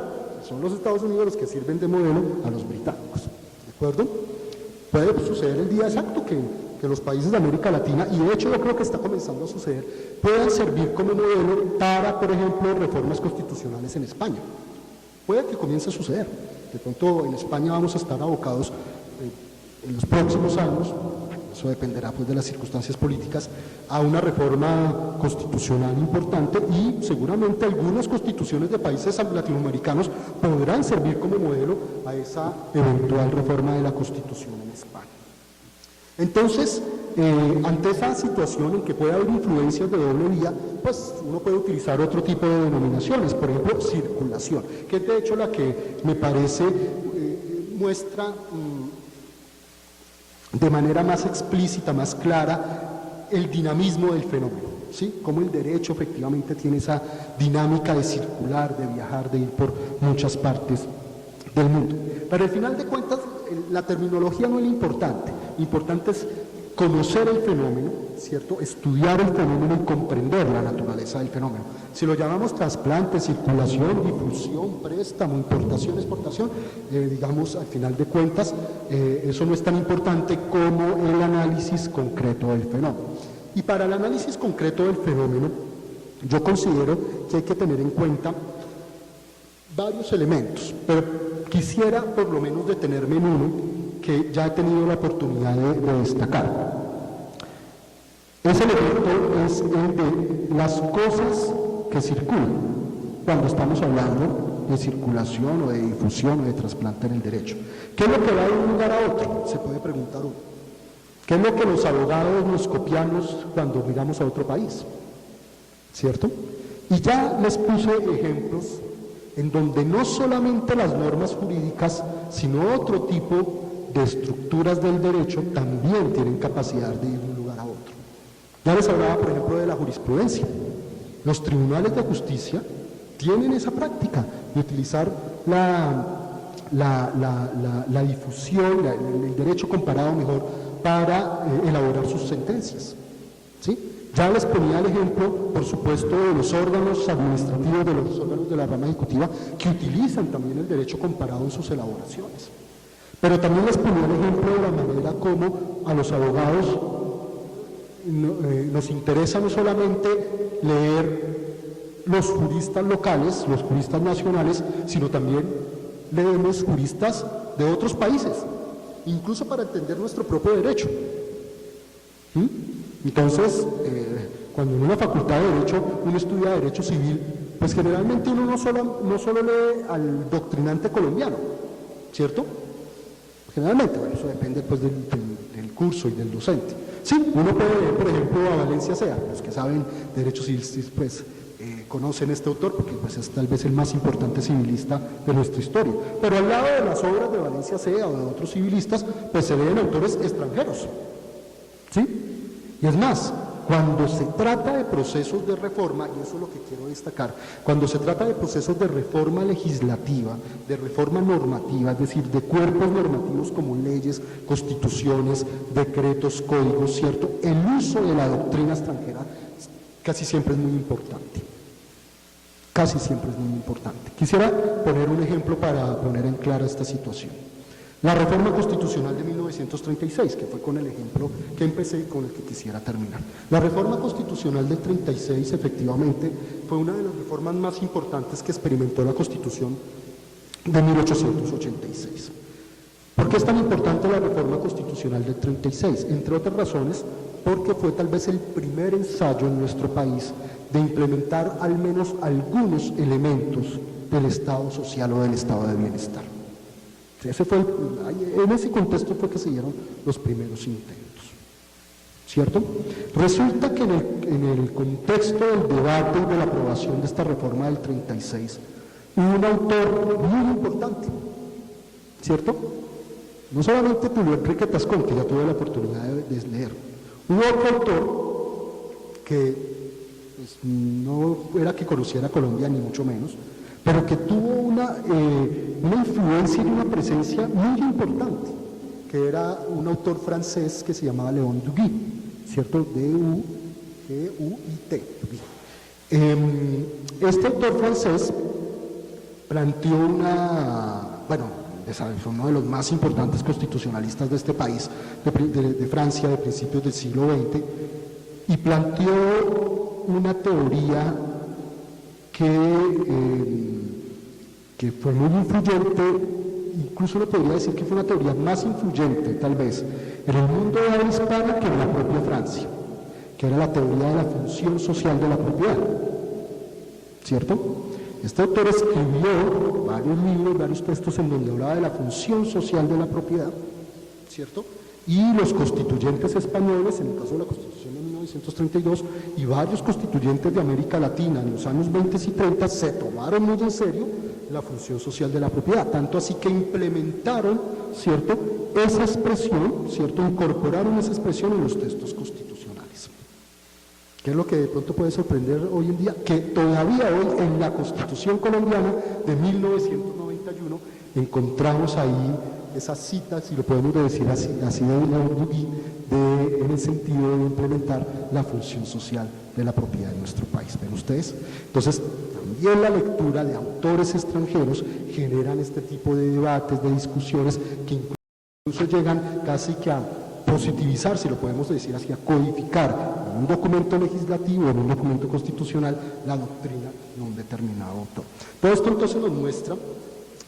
son los Estados Unidos los que sirven de modelo a los británicos. ¿De acuerdo? Puede suceder el día exacto que los países de América Latina, y de hecho yo creo que está comenzando a suceder, puedan servir como modelo para, por ejemplo, reformas constitucionales en España. Puede que comience a suceder. De pronto en España vamos a estar abocados en los próximos años, eso dependerá pues de las circunstancias políticas, a una reforma constitucional importante, y seguramente algunas constituciones de países latinoamericanos podrán servir como modelo a esa eventual reforma de la Constitución en España. Entonces, ante esa situación en que puede haber influencias de doble vía, pues uno puede utilizar otro tipo de denominaciones, por ejemplo, circulación, que es de hecho la que me parece muestra de manera más explícita, más clara, el dinamismo del fenómeno, ¿sí? Cómo el derecho efectivamente tiene esa dinámica de circular, de viajar, de ir por muchas partes del mundo. Pero al final de cuentas, la terminología no es lo importante es conocer el fenómeno, ¿cierto? Estudiar el fenómeno y comprender la naturaleza del fenómeno. Si lo llamamos trasplante, circulación, difusión, préstamo, importación, exportación, digamos, al final de cuentas, eso no es tan importante como el análisis concreto del fenómeno. Y para el análisis concreto del fenómeno, yo considero que hay que tener en cuenta varios elementos, pero quisiera por lo menos detenerme en uno que ya he tenido la oportunidad de destacar. Ese elemento es el de las cosas que circulan cuando estamos hablando de circulación o de difusión o de trasplante en el derecho. ¿Qué es lo que va de un lugar a otro? Se puede preguntar uno. ¿Qué es lo que los abogados nos copiamos cuando miramos a otro país? ¿Cierto? Y ya les puse ejemplos en donde no solamente las normas jurídicas, sino otro tipo de estructuras del derecho también tienen capacidad de ir de un lugar a otro. Ya les hablaba, por ejemplo, de la jurisprudencia. Los tribunales de justicia tienen esa práctica de utilizar la difusión, el derecho comparado mejor, para elaborar sus sentencias. ¿Sí? Ya les ponía el ejemplo, por supuesto, de los órganos administrativos, de los órganos de la rama ejecutiva, que utilizan también el derecho comparado en sus elaboraciones. Pero también les ponía el ejemplo de la manera como a los abogados nos interesa no solamente leer los juristas locales, los juristas nacionales, sino también leemos juristas de otros países, incluso para entender nuestro propio derecho. Entonces, cuando en una facultad de Derecho uno estudia Derecho Civil, pues generalmente uno no solo lee al doctrinante colombiano, ¿cierto? Generalmente, bueno, eso depende pues del curso y del docente. Sí, uno puede leer, por ejemplo, a Valencia Sea. Los que saben Derecho Civil, pues conocen este autor porque pues es tal vez el más importante civilista de nuestra historia. Pero al lado de las obras de Valencia Sea o de otros civilistas, pues se leen autores extranjeros. ¿Sí? Y es más, cuando se trata de procesos de reforma, y eso es lo que quiero destacar, cuando se trata de procesos de reforma legislativa, de reforma normativa, es decir, de cuerpos normativos como leyes, constituciones, decretos, códigos, ¿cierto? El uso de la doctrina extranjera casi siempre es muy importante. Casi siempre es muy importante. Quisiera poner un ejemplo para poner en clara esta situación. La reforma constitucional de 1936, que fue con el ejemplo que empecé y con el que quisiera terminar. La reforma constitucional del 36, efectivamente, fue una de las reformas más importantes que experimentó la Constitución de 1886. ¿Por qué es tan importante la reforma constitucional del 36? Entre otras razones, porque fue tal vez el primer ensayo en nuestro país de implementar al menos algunos elementos del Estado social o del Estado de bienestar. En ese contexto fue que se dieron los primeros intentos, ¿cierto? Resulta que en el contexto del debate y de la aprobación de esta reforma del 36, hubo un autor muy importante, ¿cierto? No solamente Tulio Enrique Tascón, que ya tuve la oportunidad de leer, hubo otro autor que pues, no era que conociera Colombia, ni mucho menos, pero que tuvo una influencia y una presencia muy importante, que era un autor francés que se llamaba Léon Duguit, ¿cierto? D-U-G-U-I-T. Este autor francés planteó fue uno de los más importantes constitucionalistas de este país, de Francia, de principios del siglo XX, y planteó una teoría que fue muy influyente, incluso uno podría decir que fue una teoría más influyente, tal vez, en el mundo de habla hispana que en la propia Francia, que era la teoría de la función social de la propiedad, ¿cierto? Este autor escribió varios libros, varios textos en donde hablaba de la función social de la propiedad, ¿cierto? Y los constituyentes españoles, en el caso de la Constitución de 1932, y varios constituyentes de América Latina en los años 20 y 30 se tomaron muy en serio la función social de la propiedad, tanto así que implementaron, ¿cierto?, esa expresión, ¿cierto?, incorporaron esa expresión en los textos constitucionales. ¿Qué es lo que de pronto puede sorprender hoy en día? Que todavía hoy en la Constitución colombiana de 1991 encontramos ahí esas citas, si lo podemos decir así de Léon Duguit, en el sentido de implementar la función social de la propiedad en nuestro país. ¿Ven ustedes? Entonces, también la lectura de autores extranjeros generan este tipo de debates, de discusiones, que incluso llegan casi que a positivizar, si lo podemos decir así, a codificar en un documento legislativo, en un documento constitucional, la doctrina de un determinado autor. Todo esto entonces nos muestra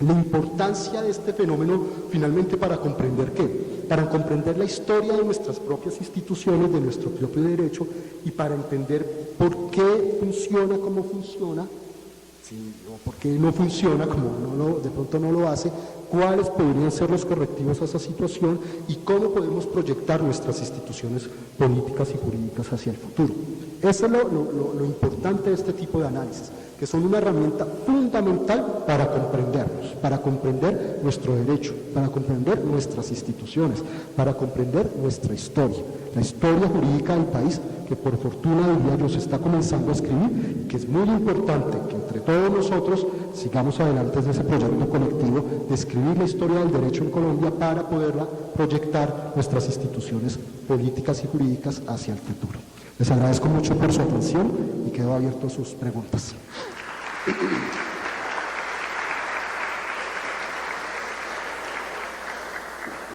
la importancia de este fenómeno finalmente para comprender ¿qué? Para comprender la historia de nuestras propias instituciones, de nuestro propio derecho, y para entender por qué funciona como funciona, o por qué no funciona como de pronto no lo hace, cuáles podrían ser los correctivos a esa situación y cómo podemos proyectar nuestras instituciones políticas y jurídicas hacia el futuro. Eso es lo importante de este tipo de análisis, que son una herramienta fundamental para comprendernos, para comprender nuestro derecho, para comprender nuestras instituciones, para comprender nuestra historia, la historia jurídica del país, que por fortuna diría yo se está comenzando a escribir, y que es muy importante que entre todos nosotros sigamos adelante de ese proyecto colectivo de escribir la historia del derecho en Colombia para poderla proyectar nuestras instituciones políticas y jurídicas hacia el futuro. Les agradezco mucho por su atención y quedo abierto a sus preguntas.